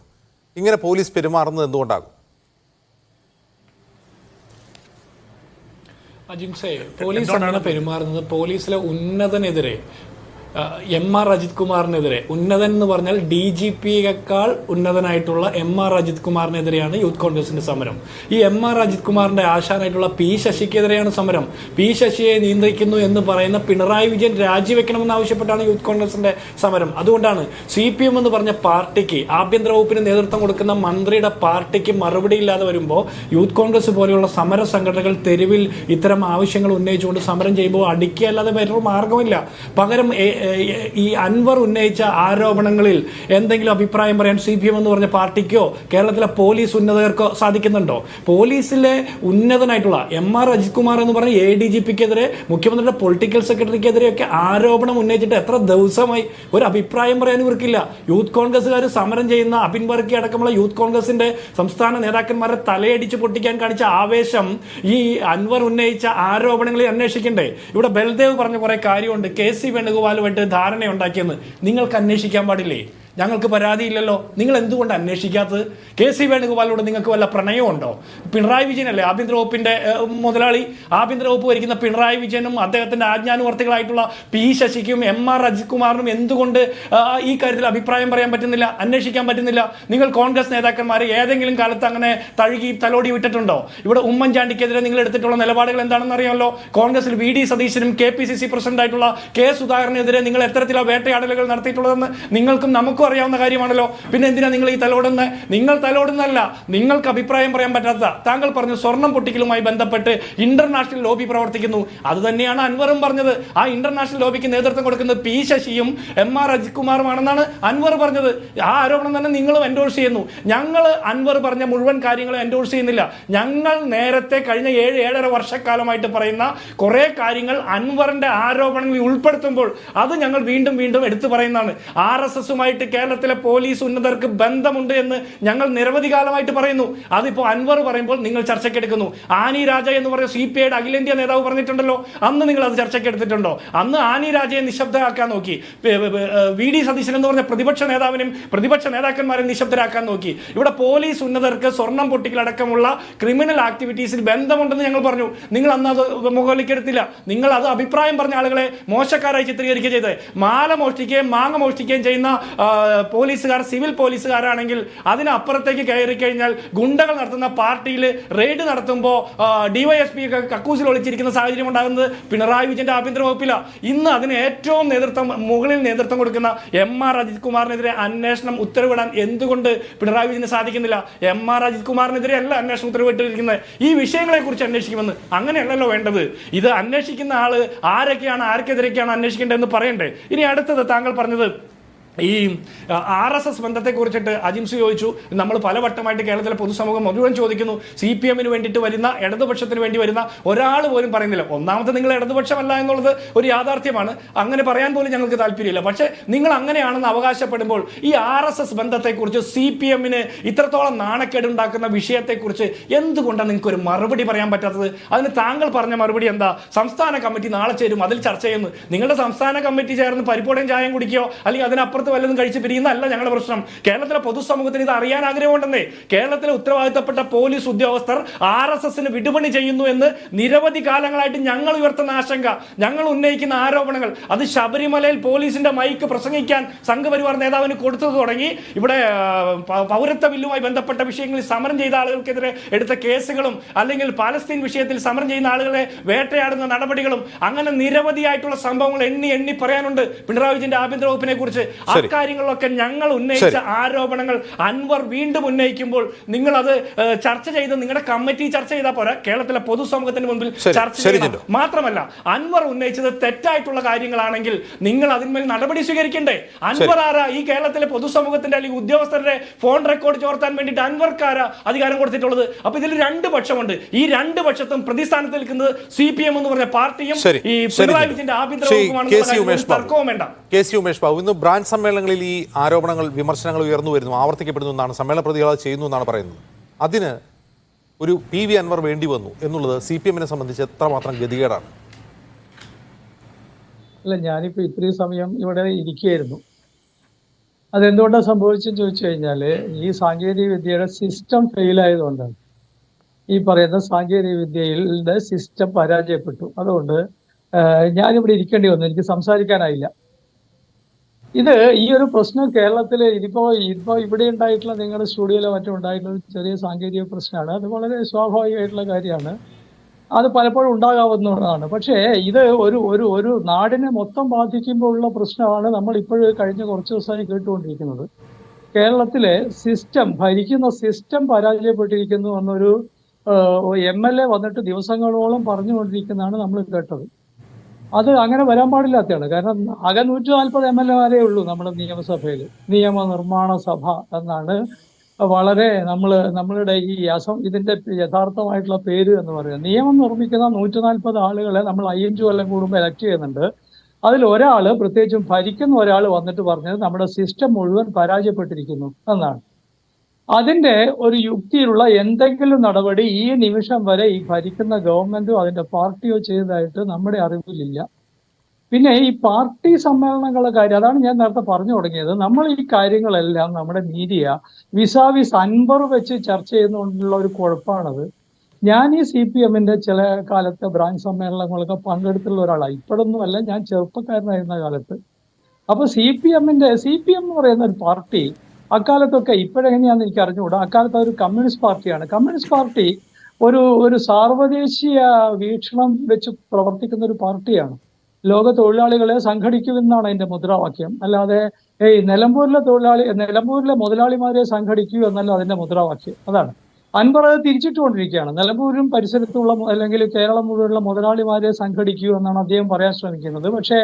ഇങ്ങനെ പോലീസ് പെരുമാറുന്നത് എന്തുകൊണ്ടാകും? അജിംസെ, പോലീസ് അങ്ങനെ പെരുമാറുന്നത് പോലീസിലെ ഉന്നതനെതിരെ എം.ആർ. അജിത് കുമാറിനെതിരെ ഉന്നതൻ എന്ന് പറഞ്ഞാൽ DGP-യേക്കാൾ ഉന്നതനായിട്ടുള്ള എം.ആർ. അജിത് കുമാറിനെതിരെയാണ് യൂത്ത് കോൺഗ്രസിന്റെ സമരം. ഈ എം.ആർ. അജിത് കുമാറിന്റെ ആശാനായിട്ടുള്ള പി ശശിക്കെതിരെയാണ് സമരം. പി ശശിയെ നിയന്ത്രിക്കുന്നു എന്ന് പറയുന്ന പിണറായി വിജയൻ രാജിവെക്കണമെന്ന് ആവശ്യപ്പെട്ടാണ് യൂത്ത് കോൺഗ്രസിന്റെ സമരം. അതുകൊണ്ടാണ് CPM എന്ന് പറഞ്ഞ പാർട്ടിക്ക്, ആഭ്യന്തര വകുപ്പിന് നേതൃത്വം കൊടുക്കുന്ന മന്ത്രിയുടെ പാർട്ടിക്ക് മറുപടി ഇല്ലാതെ വരുമ്പോൾ യൂത്ത് കോൺഗ്രസ് പോലെയുള്ള സമര സംഘടനകൾ തെരുവിൽ ഇത്തരം ആവശ്യങ്ങൾ ഉന്നയിച്ചുകൊണ്ട് സമരം ചെയ്യുമ്പോൾ അടിക്കുക അല്ലാതെ വേറൊരു മാർഗമില്ല. പകരം ഈ അൻവർ ഉന്നയിച്ച ആരോപണങ്ങളിൽ എന്തെങ്കിലും അഭിപ്രായം പറയാൻ CPM എന്ന് പറഞ്ഞ പാർട്ടിക്കോ കേരളത്തിലെ പോലീസ് ഉന്നതർക്കോ സാധിക്കുന്നുണ്ടോ? പോലീസിലെ ഉന്നതനായിട്ടുള്ള എം.ആർ. അജിത് കുമാർ എന്ന് പറഞ്ഞ ADGP-ക്കെതിരെ, മുഖ്യമന്ത്രിയുടെ പൊളിറ്റിക്കൽ സെക്രട്ടറിക്കെതിരെയൊക്കെ ആരോപണം ഉന്നയിച്ചിട്ട് എത്ര ദിവസമായി ഒരു അഭിപ്രായം പറയാൻ ഇവർക്കില്ല. യൂത്ത് കോൺഗ്രസ്സുകാർ സമരം ചെയ്യുന്ന അബിൻ വർക്കി അടക്കമുള്ള യൂത്ത് കോൺഗ്രസിന്റെ സംസ്ഥാന നേതാക്കന്മാരെ തലയടിച്ച് പൊട്ടിക്കാൻ കാണിച്ച ആവേശം ഈ അൻവർ ഉന്നയിച്ച ആരോപണങ്ങളിൽ അന്വേഷിക്കണ്ടേ? ഇവിടെ ബൽദേവ് പറഞ്ഞ കുറെ കാര്യമുണ്ട്. KC വേണുഗോപാലുമായിട്ട് ധാരണയുണ്ടാക്കിയെന്ന് നിങ്ങൾക്ക് അന്വേഷിക്കാൻ പാടില്ലേ? ഞങ്ങൾക്ക് പരാതിയില്ലല്ലോ, നിങ്ങൾ എന്തുകൊണ്ട് അന്വേഷിക്കാത്തത്? KC വേണുഗോപാലോട് നിങ്ങൾക്ക് വല്ല പ്രണയമുണ്ടോ? പിണറായി വിജയനല്ലേ ആഭ്യന്തര വകുപ്പിന്റെ മുതലാളി? ആഭ്യന്തര വകുപ്പ് ഭരിക്കുന്ന പിണറായി വിജയനും അദ്ദേഹത്തിന്റെ ആജ്ഞാനുവർത്തികളായിട്ടുള്ള P ശശിക്കും എം.ആർ. അജിത് കുമാറിനും എന്തുകൊണ്ട് ഈ കാര്യത്തിൽ അഭിപ്രായം പറയാൻ പറ്റുന്നില്ല, അന്വേഷിക്കാൻ പറ്റുന്നില്ല? നിങ്ങൾ കോൺഗ്രസ് നേതാക്കന്മാർ ഏതെങ്കിലും കാലത്ത് അങ്ങനെ തഴുകി തലോടി വിട്ടിട്ടുണ്ടോ? ഇവിടെ ഉമ്മൻചാണ്ടിക്കെതിരെ നിങ്ങൾ എടുത്തിട്ടുള്ള നിലപാടുകൾ എന്താണെന്ന് അറിയാമല്ലോ. കോൺഗ്രസിൽ VD സതീശനും KPCC പ്രസിഡന്റ് ആയിട്ടുള്ള K സുധാകരനെതിരെ നിങ്ങൾ എത്തരത്തിലുള്ള വേട്ടയാടലുകൾ നടത്തിയിട്ടുള്ളതെന്ന് നിങ്ങൾക്കും നമുക്കും അറിയാവുന്ന കാര്യമാണല്ലോ. പിന്നെ എന്തിനാ നിങ്ങൾ ഈ തലോടുന്നത്? നിങ്ങൾ തലോടുന്നല്ല, നിങ്ങൾക്ക് അഭിപ്രായം പറയാൻ പറ്റാത്ത. താങ്കൾ പറഞ്ഞു സ്വർണം പൊട്ടിക്കലുമായി ബന്ധപ്പെട്ട് ഇന്റർനാഷണൽ ലോബി പ്രവർത്തിക്കുന്നു. അത് തന്നെയാണ് അൻവറും പറഞ്ഞത്. ആ ഇന്റർനാഷണൽ ലോബിക്ക് നേതൃത്വം കൊടുക്കുന്നത് P ശശിയും എം.ആർ. അജിത് കുമാറുമാണെന്നാണ് അൻവർ പറഞ്ഞത്. ആ ആരോപണം തന്നെ നിങ്ങളും എൻഡോഴ്സ് ചെയ്യുന്നു. ഞങ്ങൾ അൻവർ പറഞ്ഞ മുഴുവൻ കാര്യങ്ങളും എൻഡോഴ്സ് ചെയ്യുന്നില്ല. ഞങ്ങൾ നേരത്തെ കഴിഞ്ഞ 7-7.5 വർഷക്കാലമായിട്ട് പറയുന്ന കുറെ കാര്യങ്ങൾ അൻവറിന്റെ ആരോപണങ്ങളിൽ ഉൾപ്പെടുത്തുമ്പോൾ അത് ഞങ്ങൾ വീണ്ടും വീണ്ടും എടുത്തു പറയുന്നതാണ്. RSSുമായിട്ട് കേരളത്തിലെ പോലീസ് ഉന്നതർക്ക് ബന്ധമുണ്ട് എന്ന് ഞങ്ങൾ നിരവധി കാലമായിട്ട് പറയുന്നു. അതിപ്പോ അൻവർ പറയുമ്പോൾ നിങ്ങൾ ചർച്ചയ്ക്കെടുക്കുന്നു. ആനി രാജ എന്ന് പറയുന്ന CPIയുടെ അഖിലേന്ത്യാ നേതാവ് പറഞ്ഞിട്ടുണ്ടല്ലോ, അന്ന് നിങ്ങൾ അത് ചർച്ചയ്ക്കെടുത്തിട്ടുണ്ടോ? അന്ന് ആനി രാജയെ നിശബ്ദരാക്കാൻ നോക്കി. VD സതീശൻ എന്ന് പറഞ്ഞ പ്രതിപക്ഷ നേതാവിനും പ്രതിപക്ഷ നേതാക്കന്മാരെ നിശബ്ദരാക്കാൻ നോക്കി. ഇവിടെ പോലീസ് ഉന്നതർക്ക് സ്വർണം പൊട്ടിക്കലടക്കമുള്ള ക്രിമിനൽ ആക്ടിവിറ്റീസിൽ ബന്ധമുണ്ടെന്ന് ഞങ്ങൾ പറഞ്ഞു. നിങ്ങൾ അന്ന് അത് മുകളിലേക്കെടുത്തില്ല. നിങ്ങൾ അത് അഭിപ്രായം പറഞ്ഞ ആളുകളെ മോശക്കാരായി ചിത്രീകരിക്കുക ചെയ്തത്. മാല മോഷ്ടിക്കുകയും മാങ്ങ മോഷ്ടിക്കുകയും ചെയ്യുന്ന പോലീസുകാർ സിവിൽ പോലീസുകാരാണെങ്കിൽ അതിനപ്പുറത്തേക്ക് കയറി കഴിഞ്ഞാൽ ഗുണ്ടകൾ നടത്തുന്ന പാർട്ടിയിൽ റെയ്ഡ് നടത്തുമ്പോൾ DYSP കക്കൂസിൽ ഒളിച്ചിരിക്കുന്ന സാഹചര്യം ഉണ്ടാകുന്നത് പിണറായി വിജയന്റെ ആഭ്യന്തര വകുപ്പില. ഇന്ന് അതിന് ഏറ്റവും മുകളിൽ നേതൃത്വം കൊടുക്കുന്ന എം.ആർ. അജിത് കുമാറിനെതിരെ അന്വേഷണം ഉത്തരവിടാൻ എന്തുകൊണ്ട് പിണറായി വിജയന് സാധിക്കുന്നില്ല? എം.ആർ. അജിത് കുമാറിനെതിരെ അല്ല അന്വേഷണം ഉത്തരവിട്ടിരിക്കുന്നത്, ഈ വിഷയങ്ങളെ കുറിച്ച് അന്വേഷിക്കുമെന്ന്. അങ്ങനെയല്ലല്ലോ വേണ്ടത്. ഇത് അന്വേഷിക്കുന്ന ആള് ആരൊക്കെയാണ്, ആർക്കെതിരെയൊക്കെയാണ് അന്വേഷിക്കേണ്ടതെന്ന് പറയണ്ടേ? ഇനി അടുത്തത് താങ്കൾ പറഞ്ഞത് ഈ RSS ബന്ധത്തെ കുറിച്ചിട്ട് അജിംസു ചോദിച്ചു. നമ്മൾ പലവട്ടമായിട്ട് കേരളത്തിലെ പൊതുസമൂഹം മുഴുവൻ ചോദിക്കുന്നു. CPM-ന് വേണ്ടിയിട്ട് വരുന്ന, ഇടതുപക്ഷത്തിന് വേണ്ടി വരുന്ന ഒരാൾ പോലും പറയുന്നില്ല. ഒന്നാമത്തെ നിങ്ങൾ ഇടതുപക്ഷമല്ല എന്നുള്ളത് ഒരു യാഥാർത്ഥ്യമാണ്, അങ്ങനെ പറയാൻ പോലും ഞങ്ങൾക്ക് താല്പര്യമില്ല. പക്ഷേ നിങ്ങൾ അങ്ങനെയാണെന്ന് അവകാശപ്പെടുമ്പോൾ ഈ RSS ബന്ധത്തെക്കുറിച്ച് CPM-ന് ഇത്രത്തോളം നാണക്കേടുണ്ടാക്കുന്ന വിഷയത്തെക്കുറിച്ച് എന്തുകൊണ്ടാണ് നിങ്ങൾക്ക് ഒരു മറുപടി പറയാൻ പറ്റാത്തത്? അതിന് താങ്കൾ പറഞ്ഞ മറുപടി എന്താ? സംസ്ഥാന കമ്മിറ്റി നാളെ ചേരും, അതിൽ ചർച്ച ചെയ്യുന്നു. നിങ്ങളുടെ സംസ്ഥാന കമ്മിറ്റി ചേർന്ന് പരിപ്പോടയും ചായം കുടിക്കുകയോ അല്ലെങ്കിൽ അതിനപ്പുറത്ത് വല്ലതും കഴിച്ച് പിരിയുന്നതല്ല ഞങ്ങളുടെ പ്രശ്നം. കേരളത്തിലെ പൊതുസമൂഹത്തിന് ഇത് അറിയാൻ ആഗ്രഹമുണ്ടെന്നേ. കേരളത്തിലെ ഉത്തരവാദിത്തപ്പെട്ട പോലീസ് ഉദ്യോഗസ്ഥർ RSSന് വിടുപണി ചെയ്യുന്നു എന്ന് നിരവധി കാലങ്ങളായിട്ട് ഞങ്ങൾ ഉയർത്തുന്ന ആശങ്ക, ഞങ്ങൾ ഉന്നയിക്കുന്ന ആരോപണങ്ങൾ, അത് ശബരിമലയിൽ പോലീസിന്റെ മൈക്ക് പ്രസംഗിക്കാൻ സംഘപരിവാർ നേതാവിന് കൊടുത്തത് തുടങ്ങി ഇവിടെ പൗരത്വ ബില്ലുമായി ബന്ധപ്പെട്ട വിഷയങ്ങളിൽ സമരം ചെയ്ത ആളുകൾക്കെതിരെ എടുത്ത കേസുകളും അല്ലെങ്കിൽ പാലസ്തീൻ വിഷയത്തിൽ സമരം ചെയ്യുന്ന ആളുകളെ വേട്ടയാടുന്ന നടപടികളും, അങ്ങനെ നിരവധിയായിട്ടുള്ള സംഭവങ്ങൾ എണ്ണി പറയാനുണ്ട് പിണറായി വിജയന്റെ ആഭ്യന്തര വകുപ്പിനെ കുറിച്ച്. കാര്യങ്ങളിലൊക്കെ ഞങ്ങൾ ഉന്നയിച്ച ആരോപണങ്ങൾ അൻവർ വീണ്ടും ഉന്നയിക്കുമ്പോൾ നിങ്ങൾ അത് ചർച്ച ചെയ്ത് നിങ്ങളുടെ കമ്മിറ്റി ചർച്ച ചെയ്താൽ പോരാ, കേരളത്തിലെ പൊതുസമൂഹത്തിന് മുൻപിൽ ചർച്ച ചെയ്യണം. മാത്രമല്ല അൻവർ ഉന്നയിച്ചത് തെറ്റായിട്ടുള്ള കാര്യങ്ങളാണെങ്കിൽ നിങ്ങൾ അതിന്മേൽ നടപടി സ്വീകരിക്കണ്ടേ? അൻവർ ആരാ ഈ കേരളത്തിലെ പൊതുസമൂഹത്തിന്റെ അല്ലെങ്കിൽ ഉദ്യോഗസ്ഥരുടെ ഫോൺ റെക്കോർഡ് ചോർത്താൻ വേണ്ടിയിട്ട് അൻവർക്കാരാ അധികാരം കൊടുത്തിട്ടുള്ളത്? അപ്പൊ ഇതിൽ രണ്ട് പക്ഷമുണ്ട്. ഈ രണ്ട് പക്ഷത്തും പ്രതിസ്ഥാനത്ത് നിൽക്കുന്നത് CPM എന്ന് പറഞ്ഞ പാർട്ടിയും ഈ പിണറായി വിജയന്റെ ആഭ്യന്തര വകുപ്പുമാണ്. തർക്കവും വേണ്ട. KC ഉമേഷ് ബാബു, ഇന്ന് ബ്രാഞ്ച് സമ്മേളനങ്ങളിൽ ഈ ആരോപണങ്ങൾ, വിമർശനങ്ങൾ ഉയർന്നു വരുന്നു, ആവർത്തിക്കപ്പെടുന്നു എന്നാണ് സമ്മേളന പ്രതികൾ ചെയ്യുന്നു എന്നാണ് പറയുന്നത്. അതിന് ഒരു PV അൻവർ വേണ്ടി വന്നു എന്നുള്ളത് CPM-നെ സംബന്ധിച്ച് എത്രമാത്രം ഗതികേടാണ്? അല്ല, ഞാനിപ്പോൾ ഇത്രയും സമയം ഇവിടെ ഇരിക്കുകയായിരുന്നു. അതെന്തുകൊണ്ടാണ് സംഭവിച്ചെന്ന് ചോദിച്ചു കഴിഞ്ഞാൽ ഈ സാങ്കേതിക വിദ്യയുടെ സിസ്റ്റം ഫെയിലായതുകൊണ്ടാണ്. ഈ പറയുന്ന സാങ്കേതിക വിദ്യയുടെ സിസ്റ്റം പരാജയപ്പെട്ടു. അതുകൊണ്ട് ഞാനിവിടെ ഇരിക്കേണ്ടി വന്നു, എനിക്ക് സംസാരിക്കാനായില്ല. ഇത് ഈ ഒരു പ്രശ്നം കേരളത്തില് ഇപ്പോ ഇവിടെ ഉണ്ടായിട്ടുള്ള നിങ്ങളുടെ സ്റ്റുഡിയോയിലോ മറ്റും ഉണ്ടായിട്ടുള്ള ഒരു ചെറിയ സാങ്കേതിക പ്രശ്നമാണ്. അത് വളരെ സ്വാഭാവികമായിട്ടുള്ള കാര്യമാണ്. അത് പലപ്പോഴും ഉണ്ടാകാവുന്നതാണ്. പക്ഷേ ഇത് ഒരു ഒരു ഒരു നാടിനെ മൊത്തം ബാധിക്കുമ്പോഴുള്ള പ്രശ്നമാണ് നമ്മൾ ഇപ്പോഴും കഴിഞ്ഞ കുറച്ച് ദിവസമായി കേട്ടുകൊണ്ടിരിക്കുന്നത്. കേരളത്തിലെ ഭരിക്കുന്ന സിസ്റ്റം പരാജയപ്പെട്ടിരിക്കുന്നു എന്നൊരു MLA വന്നിട്ട് ദിവസങ്ങളോളം പറഞ്ഞുകൊണ്ടിരിക്കുന്നതാണ് നമ്മൾ കേട്ടത്. അത് അങ്ങനെ വരാൻ പാടില്ലാത്തതാണ്. കാരണം ആകെ 140 MLA ഉള്ളൂ നമ്മുടെ നിയമസഭയിൽ. നിയമനിർമ്മാണ സഭ എന്നാണ് വളരെ നമ്മളുടെ ഈ ഇതിന്റെ യഥാർത്ഥമായിട്ടുള്ള പേര് എന്ന് പറയുന്നത്. നിയമം നിർമ്മിക്കുന്ന 140 ആളുകളെ നമ്മൾ 5 കൊല്ലം കൂടുമ്പോൾ എലക്ട് ചെയ്യുന്നുണ്ട്. അതിൽ ഒരാൾ, പ്രത്യേകിച്ചും ഭരിക്കുന്ന ഒരാൾ വന്നിട്ട് പറഞ്ഞത് നമ്മുടെ സിസ്റ്റം മുഴുവൻ പരാജയപ്പെട്ടിരിക്കുന്നു എന്നാണ്. അതിന്റെ ഒരു യുക്തിയിലുള്ള എന്തെങ്കിലും നടപടി ഈ നിമിഷം വരെ ഈ ഭരിക്കുന്ന ഗവൺമെന്റോ അതിന്റെ പാർട്ടിയോ ചെയ്തതായിട്ട് നമ്മുടെ അറിവിലില്ല. പിന്നെ ഈ പാർട്ടി സമ്മേളനങ്ങളുടെ കാര്യം, അതാണ് ഞാൻ നേരത്തെ പറഞ്ഞു തുടങ്ങിയത്. നമ്മൾ ഈ കാര്യങ്ങളെല്ലാം നമ്മുടെ മീഡിയ വിസാവിസ് അൻവർ വെച്ച് ചർച്ച ചെയ്യുന്നതുകൊണ്ടുള്ള ഒരു കുഴപ്പമാണത്. ഞാൻ ഈ CPM-ന്റെ ചില കാലത്തെ ബ്രാഞ്ച് സമ്മേളനങ്ങളൊക്കെ പങ്കെടുത്തുള്ള ഒരാളാണ്. ഇപ്പോഴൊന്നുമല്ല, ഞാൻ ചെറുപ്പക്കാരനായിരുന്ന കാലത്ത്. അപ്പൊ CPM എന്ന് പറയുന്ന ഒരു പാർട്ടി അക്കാലത്തൊക്കെ, ഇപ്പോഴെങ്ങനെയാണെന്ന് എനിക്ക് അറിഞ്ഞുകൂടാ, അക്കാലത്ത് ഒരു കമ്മ്യൂണിസ്റ്റ് പാർട്ടിയാണ്. കമ്മ്യൂണിസ്റ്റ് പാർട്ടി ഒരു സാർവദേശീയ വീക്ഷണം വെച്ച് പ്രവർത്തിക്കുന്ന ഒരു പാർട്ടിയാണ്. ലോക തൊഴിലാളികളെ സംഘടിക്കുമെന്നാണ് അതിന്റെ മുദ്രാവാക്യം. അല്ലാതെ നിലമ്പൂരിലെ മുതലാളിമാരെ സംഘടിക്കൂ എന്നല്ല അതിന്റെ മുദ്രാവാക്യം. അതാണ് അൻവർ അത് തിരിച്ചിട്ടുകൊണ്ടിരിക്കുകയാണ്. നിലമ്പൂരും പരിസരത്തുള്ള അല്ലെങ്കിൽ കേരളം മുഴുവനുള്ള മുതലാളിമാരെ സംഘടിക്കൂ എന്നാണ് അദ്ദേഹം പറയാൻ ശ്രമിക്കുന്നത്. പക്ഷേ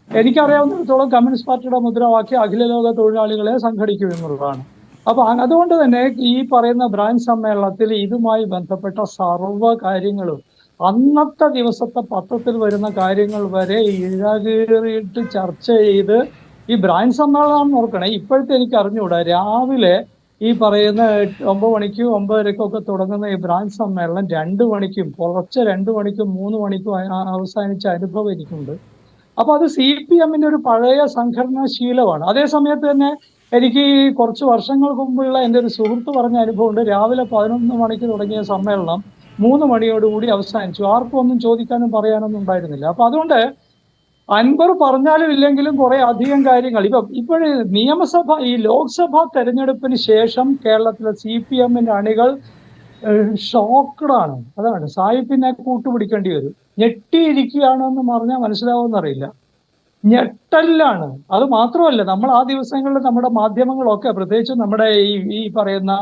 എനിക്കറിയാവുന്നിടത്തോളം കമ്മ്യൂണിസ്റ്റ് പാർട്ടിയുടെ മുദ്രാവാക്യം അഖില ലോക തൊഴിലാളികളെ സംഘടിക്കൂ എന്നുള്ളതാണ്. അപ്പൊ അതുകൊണ്ട് തന്നെ ഈ പറയുന്ന ബ്രാഞ്ച് സമ്മേളനത്തിൽ ഇതുമായി ബന്ധപ്പെട്ട സർവ്വ കാര്യങ്ങളും അന്നത്തെ ദിവസത്തെ പത്രത്തിൽ വരുന്ന കാര്യങ്ങൾ വരെ ഇഴകീറിയിട്ട് ചർച്ച ചെയ്ത് ഈ ബ്രാഞ്ച് സമ്മേളനം നോക്കണേ. ഇപ്പോഴത്തെ എനിക്ക് അറിഞ്ഞുകൂടാ, രാവിലെ ഈ പറയുന്ന 9 മണിക്കും 9:30ക്കും ഒക്കെ തുടങ്ങുന്ന ഈ ബ്രാഞ്ച് സമ്മേളനം 2 മണിക്കും പുലർച്ചെ 2 മണിക്കും 3 മണിക്കും അവസാനിച്ച അനുഭവം എനിക്കുണ്ട്. അപ്പൊ അത് CPM-ന്റെ ഒരു പഴയ സംഘടനാ ശീലമാണ്. അതേ സമയത്ത് തന്നെ എനിക്ക് കുറച്ച് വർഷങ്ങൾക്ക് മുമ്പുള്ള എൻ്റെ ഒരു സുഹൃത്ത് പറഞ്ഞ അനുഭവമുണ്ട്. രാവിലെ 11 മണിക്ക് തുടങ്ങിയ സമ്മേളനം 3 മണിയോടുകൂടി അവസാനിച്ചു. ആർക്കും ഒന്നും ചോദിക്കാനും പറയാനൊന്നും ഉണ്ടായിരുന്നില്ല. അപ്പൊ അതുകൊണ്ട് അൻവർ പറഞ്ഞാലും ഇല്ലെങ്കിലും കുറെ അധികം കാര്യങ്ങൾ ഇപ്പോഴേ ഈ ലോക്സഭാ തെരഞ്ഞെടുപ്പിന് ശേഷം കേരളത്തിലെ CPM-ന്റെ അണികൾ ഷോക്കഡാണ്. അതാണ്, സായിപ്പിനെ കൂട്ടുപിടിക്കേണ്ടി വരും. ഞെട്ടിയിരിക്കുകയാണെന്ന് പറഞ്ഞാൽ മനസ്സിലാവുമെന്നറിയില്ല. ഞെട്ടലാണ്. അത് മാത്രമല്ല, നമ്മൾ ആ ദിവസങ്ങളിൽ നമ്മുടെ മാധ്യമങ്ങളൊക്കെ, പ്രത്യേകിച്ച് നമ്മുടെ ഈ പറയുന്ന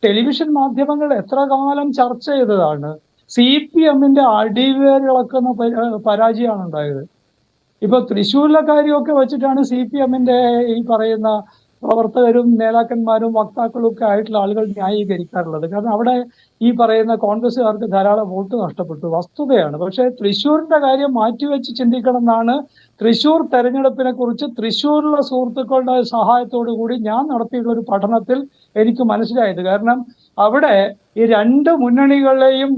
ടെലിവിഷൻ മാധ്യമങ്ങൾ എത്ര കാലം ചർച്ച ചെയ്തതാണ് CPM-ന്റെ അടിവേരിളക്കുന്ന പരാജയമാണ് ഉണ്ടായത്. ഇപ്പൊ തൃശ്ശൂരിലെ കാര്യമൊക്കെ വെച്ചിട്ടാണ് CPM-ന്റെ ഈ പറയുന്ന പ്രവർത്തകരും നേതാക്കന്മാരും വക്താക്കളും ഒക്കെ ആയിട്ടുള്ള ആളുകൾ ന്യായീകരിക്കാറുള്ളത്. കാരണം അവിടെ ഈ പറയുന്ന കോൺഗ്രസ്സുകാർക്ക് ധാരാളം വോട്ട് നഷ്ടപ്പെട്ടു, വസ്തുതയാണ്. പക്ഷേ തൃശ്ശൂരിന്റെ കാര്യം മാറ്റിവെച്ച് ചിന്തിക്കണം എന്നാണ് തൃശ്ശൂർ തെരഞ്ഞെടുപ്പിനെ കുറിച്ച് തൃശ്ശൂരിലുള്ള സുഹൃത്തുക്കളുടെ സഹായത്തോടു കൂടി ഞാൻ നടത്തിയിട്ടുള്ള ഒരു പഠനത്തിൽ എനിക്ക് മനസ്സിലായത്. കാരണം അവിടെ ഈ 2 മുന്നണികളെയും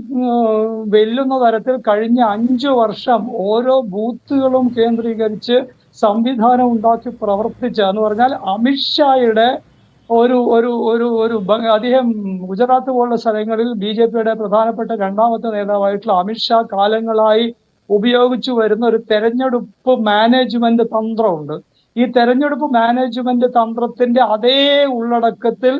വെല്ലുന്ന തരത്തിൽ കഴിഞ്ഞ 5 വർഷം ഓരോ ബൂത്തുകളും കേന്ദ്രീകരിച്ച് സംവിധാനം ഉണ്ടാക്കി പ്രവർത്തിച്ച എന്ന് പറഞ്ഞാൽ അമിത്ഷായുടെ അദ്ദേഹം ഗുജറാത്ത് പോലുള്ള സ്ഥലങ്ങളിൽ BJP-യുടെ പ്രധാനപ്പെട്ട 2ാമത്തെ നേതാവായിട്ടുള്ള അമിത്ഷാ കാലങ്ങളായി ഉപയോഗിച്ചു വരുന്ന ഒരു തെരഞ്ഞെടുപ്പ് മാനേജ്മെന്റ് തന്ത്രമുണ്ട്. ഈ തെരഞ്ഞെടുപ്പ് മാനേജ്മെന്റ് തന്ത്രത്തിന്റെ അതേ ഉള്ളടക്കത്തിൽ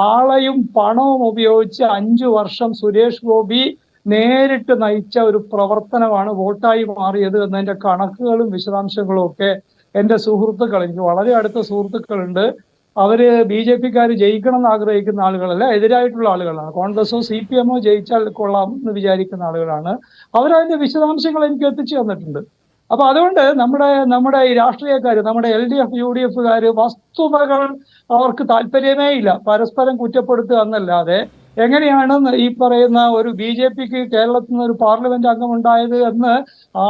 ആളെയും പണവും ഉപയോഗിച്ച് 5 വർഷം സുരേഷ് ഗോപി നേരിട്ട് നയിച്ച ഒരു പ്രവർത്തനമാണ് വോട്ടായി മാറിയത് എന്നതിന്റെ കണക്കുകളും വിശദാംശങ്ങളും ഒക്കെ എൻ്റെ സുഹൃത്തുക്കൾ, എനിക്ക് വളരെ അടുത്ത സുഹൃത്തുക്കളുണ്ട്, അവര് BJP-ക്കാർ ജയിക്കണം എന്ന് ആഗ്രഹിക്കുന്ന ആളുകളല്ല, എതിരായിട്ടുള്ള ആളുകളാണ്. കോൺഗ്രസോ CPM-ഓ ജയിച്ചാൽ കൊള്ളാം എന്ന് വിചാരിക്കുന്ന ആളുകളാണ്. അവരതിന്റെ വിശദാംശങ്ങൾ എനിക്ക് എത്തിച്ചു തന്നിട്ടുണ്ട്. അപ്പൊ അതുകൊണ്ട് നമ്മുടെ ഈ രാഷ്ട്രീയക്കാർ, നമ്മുടെ LDF UDF-കാര് വസ്തുതകൾ അവർക്ക് താല്പര്യമേ ഇല്ല. പരസ്പരം കുറ്റപ്പെടുത്തുക എന്നല്ലാതെ എങ്ങനെയാണ് ഈ പറയുന്ന ഒരു BJP-ക്ക് കേരളത്തിൽ നിന്ന് ഒരു പാർലമെന്റ് അംഗം ഉണ്ടായത് എന്ന്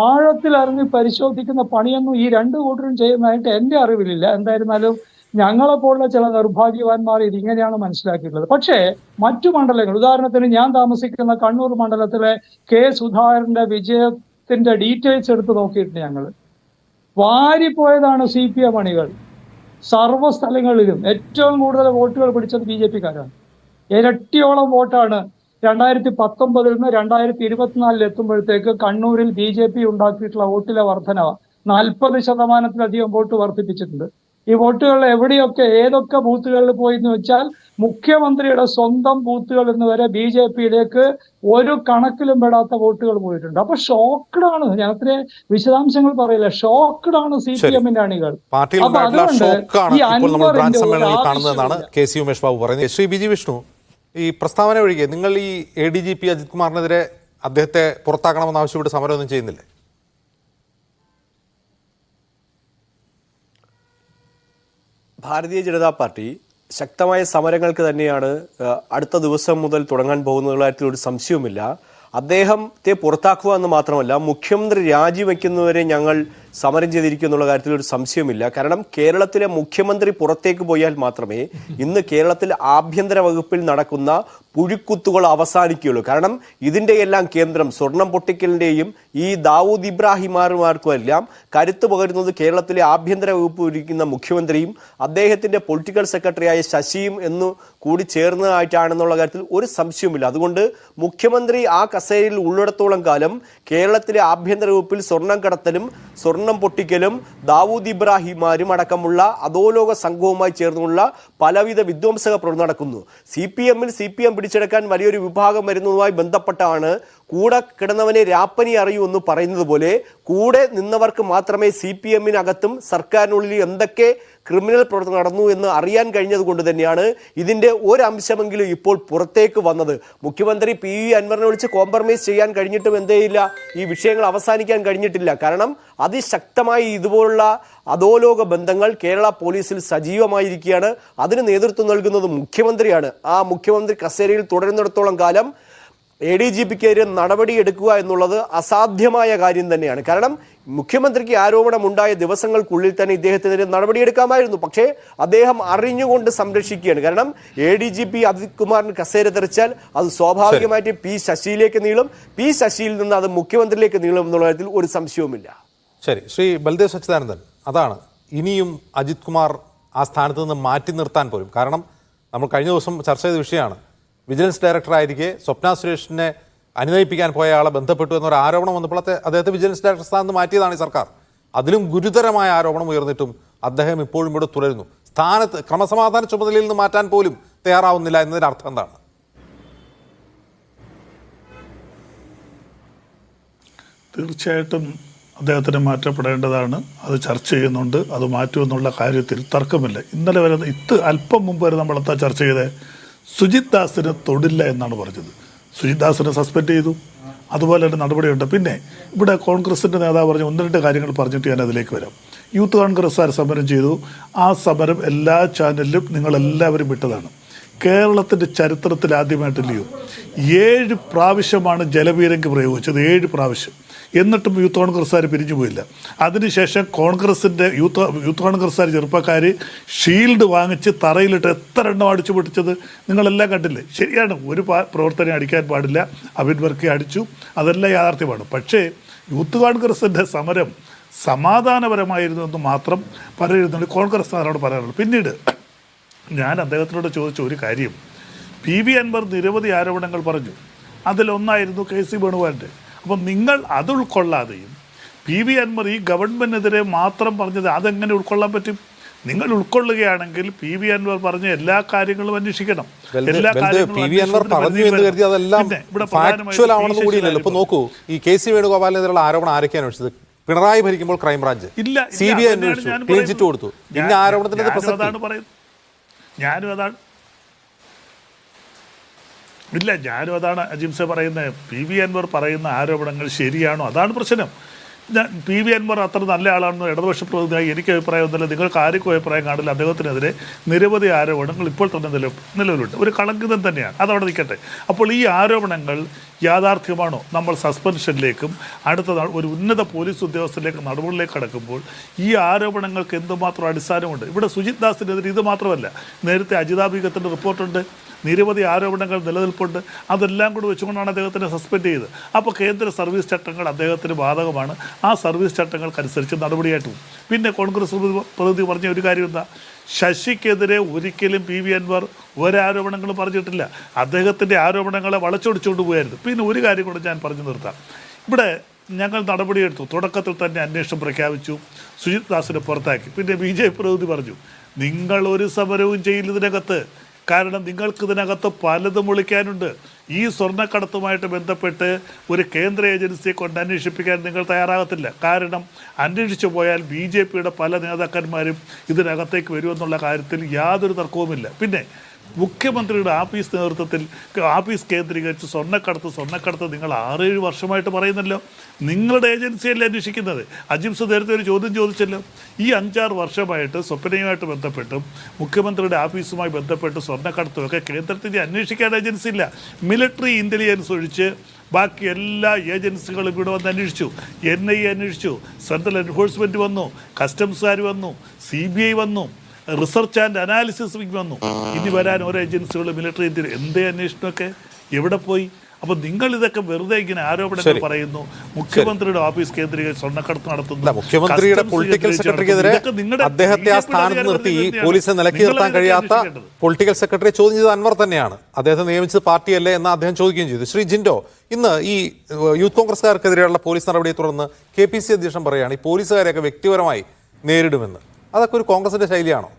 ആഴത്തിൽ അറിഞ്ഞ് പരിശോധിക്കുന്ന പണിയൊന്നും ഈ 2 കൂട്ടരും ചെയ്യുന്നതായിട്ട് എൻ്റെ അറിവിലില്ല. എന്തായിരുന്നാലും ഞങ്ങളെപ്പോലുള്ള ചില നിർഭാഗ്യവാന്മാർ ഇതിങ്ങനെയാണ് മനസ്സിലാക്കിയിട്ടുള്ളത്. പക്ഷേ മറ്റു മണ്ഡലങ്ങൾ, ഉദാഹരണത്തിന് ഞാൻ താമസിക്കുന്ന കണ്ണൂർ മണ്ഡലത്തിലെ K. സുധാകരന്റെ വിജയത്തിന്റെ ഡീറ്റെയിൽസ് എടുത്ത് നോക്കിയിട്ടുണ്ട്. ഞങ്ങൾ വാരിപ്പോയതാണ് CPM അണികൾ. സർവ്വ സ്ഥലങ്ങളിലും ഏറ്റവും കൂടുതൽ വോട്ടുകൾ പിടിച്ചത് BJP-ക്കാരാണ്. ഇരട്ടിയോളം വോട്ടാണ് 2019 നിന്ന് 2024 എത്തുമ്പോഴത്തേക്ക് കണ്ണൂരിൽ BJP ഉണ്ടാക്കിയിട്ടുള്ള വോട്ടിലെ വർധനവ് 40%-ലധികം വോട്ട് വർദ്ധിപ്പിച്ചിട്ടുണ്ട്. ഈ വോട്ടുകൾ എവിടെയൊക്കെ ഏതൊക്കെ ബൂത്തുകളിൽ പോയി എന്ന് വെച്ചാൽ മുഖ്യമന്ത്രിയുടെ സ്വന്തം ബൂത്തുകൾ എന്ന് വരെ BJP-യിലേക്ക് ഒരു കണക്കിലും പെടാത്ത വോട്ടുകൾ പോയിട്ടുണ്ട്. അപ്പൊ ഷോക്ക്ഡാണ്, ഞാൻ അത്രേ വിശദാംശങ്ങൾ പറയില്ല, ഷോക്ക്ഡാണ് CPM-ന്റെ അണികൾ. പാർട്ടിയിൽ അപ്പൊ ഉണ്ടായിട്ടുള്ള അതുകൊണ്ട് ഷോക്കാണ് ഈ ഇപ്പോൾ നമ്മൾ ബ്രാഞ്ച് അൻവറിന്റെ സമ്മേളനങ്ങളിൽ ഒരു കാണുന്നതെന്നാണ് ആവശ്യമില്ല. KC ഉമേഷ് ബാബു പറയുന്നത്. ശ്രീ BG വിഷ്ണു, ഈ പ്രസ്താവന ഒഴികെ നിങ്ങൾ ഈ ADGP അജിത് കുമാറിനെതിരെ അദ്ദേഹത്തെ പുറത്താക്കണമെന്ന് ആവശ്യപ്പെട്ട് സമരമൊന്നും ചെയ്യുന്നില്ലേ? ഭാരതീയ ജനതാ പാർട്ടി ശക്തമായ സമരങ്ങൾക്ക് തന്നെയാണ് അടുത്ത ദിവസം മുതൽ തുടങ്ങാൻ പോകുന്ന കാര്യത്തിൽ ഒരു സംശയവുമില്ല. അദ്ദേഹത്തെ പുറത്താക്കുക എന്ന് മാത്രമല്ല, മുഖ്യമന്ത്രി രാജിവെക്കുന്നവരെ ഞങ്ങൾ സമരം ചെയ്തിരിക്കും എന്നുള്ള കാര്യത്തിൽ ഒരു സംശയവുമില്ല. കാരണം കേരളത്തിലെ മുഖ്യമന്ത്രി പുറത്തേക്ക് പോയാൽ മാത്രമേ ഇന്ന് കേരളത്തിൽ ആഭ്യന്തര വകുപ്പിൽ നടക്കുന്ന പുഴുക്കുത്തുകൾ അവസാനിക്കുകയുള്ളൂ. കാരണം ഇതിൻ്റെ എല്ലാം കേന്ദ്രം സ്വർണം പൊട്ടിക്കലിൻ്റെയും ഈ ദാവൂദ് ഇബ്രാഹിമാർക്കുമെല്ലാം കരുത്ത് പകരുന്നത് കേരളത്തിലെ ആഭ്യന്തര വകുപ്പ് ഇരിക്കുന്ന മുഖ്യമന്ത്രിയും അദ്ദേഹത്തിൻ്റെ പൊളിറ്റിക്കൽ സെക്രട്ടറിയായ ശശിയും എന്നു കൂടി ചേർന്നതായിട്ടാണെന്നുള്ള കാര്യത്തിൽ ഒരു സംശയവുമില്ല. അതുകൊണ്ട് മുഖ്യമന്ത്രി ആ കസേരയിൽ ഉള്ളിടത്തോളം കാലം കേരളത്തിലെ ആഭ്യന്തര വകുപ്പിൽ സ്വർണം കടത്തലും സ്വർണം പൊട്ടിക്കലും ദാവൂദ് ഇബ്രാഹിമാരും അടക്കമുള്ള അധോലോക സംഘവുമായി ചേർന്നുള്ള പലവിധ വിധ്വംസക പ്രവർത്തനം നടക്കുന്നു. CPM പിടിച്ചെടുക്കാൻ വലിയൊരു വിഭാഗം വരുന്നതുമായി ബന്ധപ്പെട്ടാണ് കൂടെ കിടന്നവനെ രാപ്പനി അറിയൂ എന്ന് പറയുന്നത് പോലെ കൂടെ നിന്നവർക്ക് മാത്രമേ CPM-നകത്തും സർക്കാരിനുള്ളിൽ എന്തൊക്കെ ക്രിമിനൽ പ്രവർത്തനം നടന്നു എന്ന് അറിയാൻ കഴിഞ്ഞത് കൊണ്ട് തന്നെയാണ് ഇതിൻ്റെ ഒരംശമെങ്കിലും ഇപ്പോൾ പുറത്തേക്ക് വന്നത്. മുഖ്യമന്ത്രി PV അൻവറിനെ വിളിച്ച് കോംപ്രമൈസ് ചെയ്യാൻ കഴിഞ്ഞിട്ടും എന്തേയില്ല, ഈ വിഷയങ്ങൾ അവസാനിക്കാൻ കഴിഞ്ഞിട്ടില്ല. കാരണം അതിശക്തമായി ഇതുപോലുള്ള അധോലോക ബന്ധങ്ങൾ കേരള പോലീസിൽ സജീവമായിരിക്കുകയാണ്. അതിന് നേതൃത്വം നൽകുന്നത് മുഖ്യമന്ത്രിയാണ്. ആ മുഖ്യമന്ത്രി കസേരയിൽ തുടരുന്നിടത്തോളം കാലം ADGP-ക്കെതിരെ നടപടിയെടുക്കുക എന്നുള്ളത് അസാധ്യമായ കാര്യം തന്നെയാണ്. കാരണം മുഖ്യമന്ത്രിക്ക് ആരോപണമുണ്ടായ ദിവസങ്ങൾക്കുള്ളിൽ തന്നെ ഇദ്ദേഹത്തിനെതിരെ നടപടിയെടുക്കാമായിരുന്നു. പക്ഷേ അദ്ദേഹം അറിഞ്ഞുകൊണ്ട് സംരക്ഷിക്കുകയാണ്. കാരണം ADGP അജിത് കുമാറിന് കസേര തെറിച്ചാൽ അത് സ്വാഭാവികമായിട്ട് P ശശിയിലേക്ക് നീളും, P ശശിയിൽ നിന്ന് അത് മുഖ്യമന്ത്രിയിലേക്ക് നീളും എന്നുള്ള കാര്യത്തിൽ ഒരു സംശയവുമില്ല. ശരി, ശ്രീ ബൽദേവ് സച്ചിദാനന്ദൻ, അതാണ് ഇനിയും അജിത് കുമാർ ആ സ്ഥാനത്ത് നിന്ന് മാറ്റി നിർത്താൻ പോലും. കാരണം നമ്മൾ കഴിഞ്ഞ ദിവസം ചർച്ച ചെയ്ത വിഷയമാണ്, വിജിലൻസ് ഡയറക്ടറായിരിക്കെ സ്വപ്ന സുരേഷിനെ അനുനയിപ്പിക്കാൻ പോയ ആളെ ബന്ധപ്പെട്ടു എന്നൊരു ആരോപണം വന്നപ്പോൾ അദ്ദേഹത്തെ വിജിലൻസ് ഡയറക്ടർ സ്ഥാനത്ത് മാറ്റിയതാണ് ഈ സർക്കാർ. അതിലും ഗുരുതരമായ ആരോപണം ഉയർന്നിട്ടും അദ്ദേഹം ഇപ്പോഴും ഇവിടെ തുടരുന്നു. സ്ഥാനത്ത് ക്രമസമാധാന ചുമതലയിൽ നിന്ന് മാറ്റാൻ പോലും തയ്യാറാവുന്നില്ല എന്നതിന് അർത്ഥം എന്താണ്? തീർച്ചയായിട്ടും അദ്ദേഹത്തിന് മാറ്റപ്പെടേണ്ടതാണ്. അത് ചർച്ച ചെയ്യുന്നുണ്ട്. അത് മാറ്റുമെന്നുള്ള കാര്യത്തിൽ തർക്കമില്ല. ഇന്നലെ വരെ അല്പം മുമ്പ് വരെ നമ്മളെന്താ ചർച്ച ചെയ്തത്? സുജിത് ദാസിന് തൊടില്ല എന്നാണ് പറഞ്ഞത്. സുജിത് ദാസിനെ സസ്പെൻഡ് ചെയ്തു, അതുപോലെ തന്നെ നടപടിയുണ്ട്. പിന്നെ ഇവിടെ കോൺഗ്രസിൻ്റെ നേതാവ് പറഞ്ഞ 1-2 കാര്യങ്ങൾ പറഞ്ഞിട്ട് ഞാൻ അതിലേക്ക് വരാം. യൂത്ത് കോൺഗ്രസ്സുകാർ സമരം ചെയ്തു. ആ സമരം എല്ലാ ചാനലിലും നിങ്ങളെല്ലാവരും വിട്ടതാണ്. കേരളത്തിൻ്റെ ചരിത്രത്തിൽ ആദ്യമായിട്ടില്ലയോ 7 പ്രാവശ്യമാണ് ജലപീരങ്കി പ്രയോഗിച്ചത്, 7 പ്രാവശ്യം. എന്നിട്ടും യൂത്ത് കോൺഗ്രസ്സുകാർ പിരിഞ്ഞു പോയില്ല. അതിനുശേഷം കോൺഗ്രസിൻ്റെ യൂത്ത് കോൺഗ്രസ്സുകാർ ചെറുപ്പക്കാർ ഷീൽഡ് വാങ്ങിച്ച് തറയിലിട്ട് എത്ര എണ്ണം അടിച്ചു പൊട്ടിച്ചത് നിങ്ങളെല്ലാം കണ്ടില്ലേ? ശരിയാണ്, ഒരു പ്രവർത്തനം അടിക്കാൻ പാടില്ല, അബിൻ വർക്കി അടിച്ചു, അതെല്ലാം യാഥാർത്ഥ്യമാണ്. പക്ഷേ യൂത്ത് കോൺഗ്രസിൻ്റെ സമരം സമാധാനപരമായിരുന്നു എന്ന് മാത്രം പറയുന്നുണ്ട് കോൺഗ്രസ്സുകാരോട് പറയാനുള്ളൂ. പിന്നീട് ഞാൻ അദ്ദേഹത്തിനോട് ചോദിച്ച ഒരു കാര്യം, PV അൻവർ നിരവധി ആരോപണങ്ങൾ പറഞ്ഞു. അതിലൊന്നായിരുന്നു KC വേണുഗോപാലിൻ്റെ. അപ്പം നിങ്ങൾ അത് ഉൾക്കൊള്ളാതെയും PV അൻവർ ഈ ഗവൺമെൻറ്റിനെതിരെ മാത്രം പറഞ്ഞത് അതെങ്ങനെ ഉൾക്കൊള്ളാൻ പറ്റും? നിങ്ങൾ ഉൾക്കൊള്ളുകയാണെങ്കിൽ PV അൻവർ പറഞ്ഞ എല്ലാ കാര്യങ്ങളും അന്വേഷിക്കണം. എല്ലാ കാര്യങ്ങളും നോക്കൂ. ഈ KC വേണുഗോപാലിനെതിരെയുള്ള ആരോപണം ആരൊക്കെയാണ് അന്വേഷിച്ചത്? പിണറായി ഭരിക്കുമ്പോൾ ക്രൈംബ്രാഞ്ച്, CBI അന്വേഷിച്ചു, ക്ലീൻ ചിറ്റ് കൊടുത്തു. ഇന്ന ആരോപണത്തിന്റെ ഞാനും അതാണ് അജിംസ പറയുന്നത്. PV അൻവർ പറയുന്ന ആരോപണങ്ങൾ ശരിയാണോ? അതാണ് പ്രശ്നം. PV അൻവർ അത്ര നല്ല ആളാണെന്ന് ഇടതുപക്ഷ പ്രതിനിധിയായി എനിക്ക് അഭിപ്രായമൊന്നുമില്ല, നിങ്ങൾക്ക് ആർക്കും അഭിപ്രായം കാണില്ല. അദ്ദേഹത്തിനെതിരെ നിരവധി ആരോപണങ്ങൾ ഇപ്പോൾ തന്നെ നിലവിലുണ്ട്. ഒരു കളങ്കിതം തന്നെയാണ്, അതവിടെ നിൽക്കട്ടെ. അപ്പോൾ ഈ ആരോപണങ്ങൾ യാഥാർത്ഥ്യമാണോ? നമ്മൾ സസ്പെൻഷനിലേക്കും അടുത്ത ഒരു ഉന്നത പോലീസ് ഉദ്യോഗസ്ഥരിലേക്ക് നടപടിയിലേക്ക് കടക്കുമ്പോൾ ഈ ആരോപണങ്ങൾക്ക് എന്തുമാത്രം അടിസ്ഥാനമുണ്ട്? ഇവിടെ സുജിത് ദാസിനെതിരെ ഇത് മാത്രമല്ല, നേരത്തെ അജിതാ ബീഗത്തിൻ്റെ റിപ്പോർട്ടുണ്ട്, നിരവധി ആരോപണങ്ങൾ നിലനിൽപ്പുണ്ട്. അതെല്ലാം കൂടി വെച്ചുകൊണ്ടാണ് അദ്ദേഹത്തിനെ സസ്പെൻഡ് ചെയ്തത്. അപ്പോൾ കേന്ദ്ര സർവീസ് ചട്ടങ്ങൾ അദ്ദേഹത്തിന് ബാധകമാണ്. ആ സർവീസ് ചട്ടങ്ങൾക്കനുസരിച്ച് നടപടിയായിട്ട് പോകും. പിന്നെ കോൺഗ്രസ് പ്രതിനിധി പറഞ്ഞ ഒരു കാര്യം എന്താ? ശശിക്കെതിരെ ഒരിക്കലും PV അൻവർ ഒരാരോപണങ്ങളും പറഞ്ഞിട്ടില്ല. അദ്ദേഹത്തിൻ്റെ ആരോപണങ്ങളെ വളച്ചൊടിച്ചുകൊണ്ട് പോയായിരുന്നു. പിന്നെ ഒരു കാര്യം കൂടെ ഞാൻ പറഞ്ഞു നിർത്താം. ഇവിടെ ഞങ്ങൾ നടപടിയെടുത്തു. തുടക്കത്തിൽ തന്നെ അന്വേഷണം പ്രഖ്യാപിച്ചു, സുജിത് ദാസിനെ പുറത്താക്കി. പിന്നെ BJP പ്രതിനിധി പറഞ്ഞു, നിങ്ങളൊരു സമരവും ചെയ്യില്ല ഇതിനകത്ത്, കാരണം നിങ്ങൾക്ക് ഇതിനകത്ത് പലതും വിളിക്കാനുണ്ട്. ഈ സ്വർണ്ണക്കടത്തുമായിട്ട് ബന്ധപ്പെട്ട് ഒരു കേന്ദ്ര ഏജൻസിയെ കൊണ്ട് അന്വേഷിപ്പിക്കാൻ നിങ്ങൾ തയ്യാറാകത്തില്ല. കാരണം അന്വേഷിച്ചു പോയാൽ BJPയുടെ പല നേതാക്കന്മാരും ഇതിനകത്തേക്ക് വരുമെന്നുള്ള കാര്യത്തിൽ യാതൊരു തർക്കവുമില്ല. പിന്നെ മുഖ്യമന്ത്രിയുടെ ആഫീസ് നേതൃത്വത്തിൽ ആഫീസ് കേന്ദ്രീകരിച്ച് സ്വർണ്ണക്കടത്ത് നിങ്ങൾ 6-7 വർഷമായിട്ട് പറയുന്നല്ലോ. നിങ്ങളുടെ ഏജൻസിയല്ലേ അന്വേഷിക്കുന്നത്? അജിംസ് നേരത്തെ ഒരു ചോദ്യം ചോദിച്ചല്ലോ. ഈ 5-6 വർഷമായിട്ട് സ്വപ്നയുമായിട്ട് ബന്ധപ്പെട്ടും മുഖ്യമന്ത്രിയുടെ ഓഫീസുമായി ബന്ധപ്പെട്ട് സ്വർണ്ണക്കടത്തുമൊക്കെ കേന്ദ്രത്തിൽ അന്വേഷിക്കാൻ ഏജൻസി ഇല്ല. മിലിറ്ററി ഇൻ്റലിജൻസ് ഒഴിച്ച് ബാക്കി എല്ലാ ഏജൻസികളും ഇവിടെ വന്ന് അന്വേഷിച്ചു. NIA അന്വേഷിച്ചു, സെൻട്രൽ എൻഫോഴ്സ്മെൻറ്റ് വന്നു, കസ്റ്റംസുകാർ വന്നു, CBI വന്നു, റിസർച്ച് ആൻഡ് അനാലിസിസ് വിങ് വന്നു. ഇനി വരാൻ ഓരോ ഏജൻസികൾ, മിലിറ്ററി എന്തേ അന്വേഷണമൊക്കെ എവിടെ പോയി? അപ്പൊ നിങ്ങൾ ഇതൊക്കെ വെറുതെ ഇങ്ങനെ ആരോപണങ്ങൾ പറയുന്നു. മുഖ്യമന്ത്രിയുടെ ഓഫീസ് കേന്ദ്രീകരിച്ച് സ്വർണ്ണക്കടത്ത് നടത്തുന്നു. മുഖ്യമന്ത്രിയുടെ പൊളിറ്റിക്കൽ സെക്രട്ടറിക്കെതിരെ അദ്ദേഹത്തെ ആ സ്ഥാനത്ത് നിർത്തി പോലീസിനെ നിലയ്ക്ക് നിർത്താൻ കഴിയാത്ത പൊളിറ്റിക്കൽ സെക്രട്ടറിയെ ചോദ്യം ചെയ്ത അൻവർ തന്നെയാണ്. അദ്ദേഹത്തെ നിയമിച്ചത് പാർട്ടിയല്ലേ എന്ന് അദ്ദേഹം ചോദിക്കുകയും ചെയ്തു. ശ്രീ ജിൻഡോ, ഇന്ന് ഈ യൂത്ത് കോൺഗ്രസ്സുകാർക്കെതിരെയുള്ള പോലീസ് നടപടിയെ തുടർന്ന് KPC അധ്യക്ഷൻ പറയുകയാണ് ഈ പോലീസുകാരെയൊക്കെ വ്യക്തിപരമായി നേരിടുമെന്ന്. അതൊക്കെ ഒരു കോൺഗ്രസിന്റെ ശൈലിയാണോ?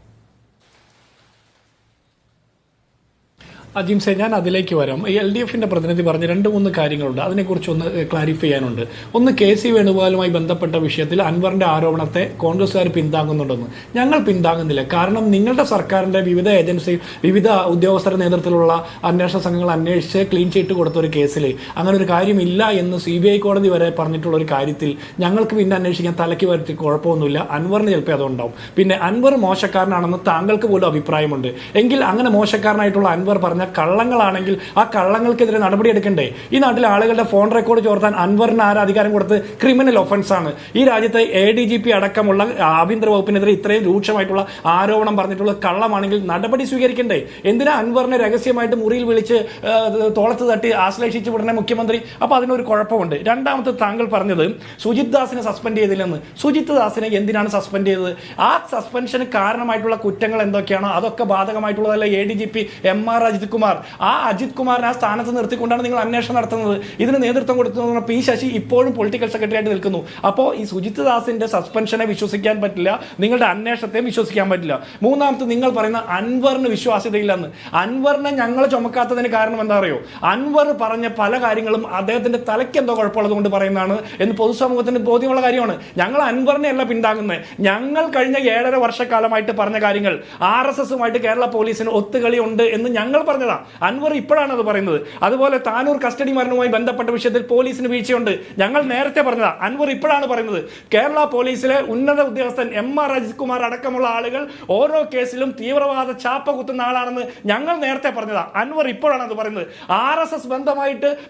അജിംസെ, ഞാൻ അതിലേക്ക് വരാം. ഈ LDFന്റെ പ്രതിനിധി പറഞ്ഞ 2-3 കാര്യങ്ങളുണ്ട്, അതിനെക്കുറിച്ച് ഒന്ന് ക്ലാരിഫൈ ചെയ്യാനുണ്ട്. ഒന്ന്, KC വേണുഗോപാലുമായി ബന്ധപ്പെട്ട വിഷയത്തിൽ അൻവറിന്റെ ആരോപണത്തെ കോൺഗ്രസ്സുകാർ പിന്താങ്ങുന്നുണ്ടെന്ന്. ഞങ്ങൾ പിന്താങ്ങുന്നില്ല. കാരണം നിങ്ങളുടെ സർക്കാരിന്റെ വിവിധ ഏജൻസി, വിവിധ ഉദ്യോഗസ്ഥരുടെ നേതൃത്വത്തിലുള്ള അന്വേഷണ സംഘങ്ങൾ അന്വേഷിച്ച് ക്ലീൻ ചീറ്റ് കൊടുത്ത ഒരു കേസിൽ അങ്ങനെ ഒരു കാര്യമില്ല എന്ന് CBI കോടതി വരെ പറഞ്ഞിട്ടുള്ള ഒരു കാര്യത്തിൽ ഞങ്ങൾക്ക് പിന്നെ അന്വേഷിക്കാൻ തലയ്ക്ക് വരുത്തി കുഴപ്പമൊന്നുമില്ല. അൻവറിന് ചിലപ്പോൾ അതുണ്ടാവും. പിന്നെ അൻവർ മോശക്കാരനാണെന്ന് താങ്കൾക്ക് പോലും അഭിപ്രായമുണ്ട് എങ്കിൽ അങ്ങനെ മോശക്കാരനായിട്ടുള്ള അൻവർ പറഞ്ഞ കള്ളങ്ങളാണെങ്കിൽ ആ കള്ളങ്ങൾക്കെതിരെ നടപടിയെടുക്കണ്ടേ? ഈ നാട്ടിലെ ആളുകളുടെ ഫോൺ റെക്കോർഡ് ചോർത്താൻ അൻവറിന് ആര് അധികാരം കൊടുത്ത്? ക്രിമിനൽ ഒഫൻസ് ആണ്. ഈ രാജ്യത്തെ ADGP അടക്കമുള്ള ആഭ്യന്തര വകുപ്പിനെതിരെ ഇത്രയും രൂക്ഷമായിട്ടുള്ള ആരോപണം പറഞ്ഞിട്ടുള്ള കള്ളമാണെങ്കിൽ നടപടി സ്വീകരിക്കണ്ടേ? എന്തിനാ അൻവറിനെ രഹസ്യമായിട്ട് മുറിയിൽ വിളിച്ച് തോളത്ത് തട്ടി ആശ്ലേഷിച്ച് വിടുന്ന മുഖ്യമന്ത്രി? അപ്പൊ അതിനൊരു കുഴപ്പമുണ്ട്. രണ്ടാമത്തെ, താങ്കൾ പറഞ്ഞത് സുജിത് ദാസിനെ സസ്പെൻഡ് ചെയ്തില്ലെന്ന്. സുജിത് ദാസിനെ എന്തിനാണ് സസ്പെൻഡ് ചെയ്തത്? ആ സസ്പെൻഷന് കാരണമായിട്ടുള്ള കുറ്റങ്ങൾ എന്തൊക്കെയാണോ അതൊക്കെ ബാധകമായിട്ടുള്ളതല്ല ADGP MR അജിത് കുമാർ. ആ അജിത് കുമാറിനെ ആ സ്ഥാനത്ത് നിർത്തിക്കൊണ്ടാണ് നിങ്ങൾ അന്വേഷണം നടത്തുന്നത്. ഇതിന് നേതൃത്വം കൊടുത്തുന്ന P ശശി ഇപ്പോഴും പൊളിറ്റിക്കൽ സെക്രട്ടറി ആയിട്ട് നിൽക്കുന്നു. അപ്പോൾ ഈ സുജിത് ദാസിന്റെ സസ്പെൻഷനെ വിശ്വസിക്കാൻ പറ്റില്ല, നിങ്ങളുടെ അന്വേഷണത്തെ വിശ്വസിക്കാൻ പറ്റില്ല. മൂന്നാമത്തെ, നിങ്ങൾ പറയുന്ന അൻവറിന് വിശ്വാസ്യതയില്ലെന്ന്. അൻവറിനെ ഞങ്ങൾ ചുമക്കാത്തതിന് കാരണം എന്താ അറിയോ? അൻവർ പറഞ്ഞ പല കാര്യങ്ങളും അദ്ദേഹത്തിന്റെ തലയ്ക്ക് എന്തോ കുഴപ്പമുള്ളത് കൊണ്ട് പറയുന്നതാണ് എന്ന് പൊതുസമൂഹത്തിന് ബോധ്യമുള്ള കാര്യമാണ്. ഞങ്ങൾ അൻവറിനെ അല്ല പിന്താങ്ങുന്നത്. ഞങ്ങൾ കഴിഞ്ഞ 7.5 വർഷക്കാലമായിട്ട് പറഞ്ഞ കാര്യങ്ങൾ, RSSുമായിട്ട് കേരള പോലീസിന് ഒത്തുകളി ഉണ്ട് എന്ന് ഞങ്ങൾ പറഞ്ഞതാ. അൻവർ ഇപ്പോഴാണ് അത് പറയുന്നത്. അതുപോലെ താനൂർ കസ്റ്റഡി മരണവുമായി ബന്ധപ്പെട്ട വിഷയത്തിൽ പോലീസിന് വീഴ്ചയുണ്ട്, ഞങ്ങൾ നേരത്തെ പറഞ്ഞതാ. അൻവർ ഇപ്പോഴാണ് പറയുന്നത്. കേരള പോലീസിലെ ഉന്നത ഉദ്യോഗസ്ഥൻ MR അജിത് കുമാർ അടക്കമുള്ള ആളുകൾ ഓരോ കേസിലും തീവ്രവാദ ചാപ്പ കുത്തുന്ന ആളാണെന്ന് ഞങ്ങൾ നേരത്തെ പറഞ്ഞതാ. അൻവർ ഇപ്പോഴാണ് അത് പറയുന്നത്. RSS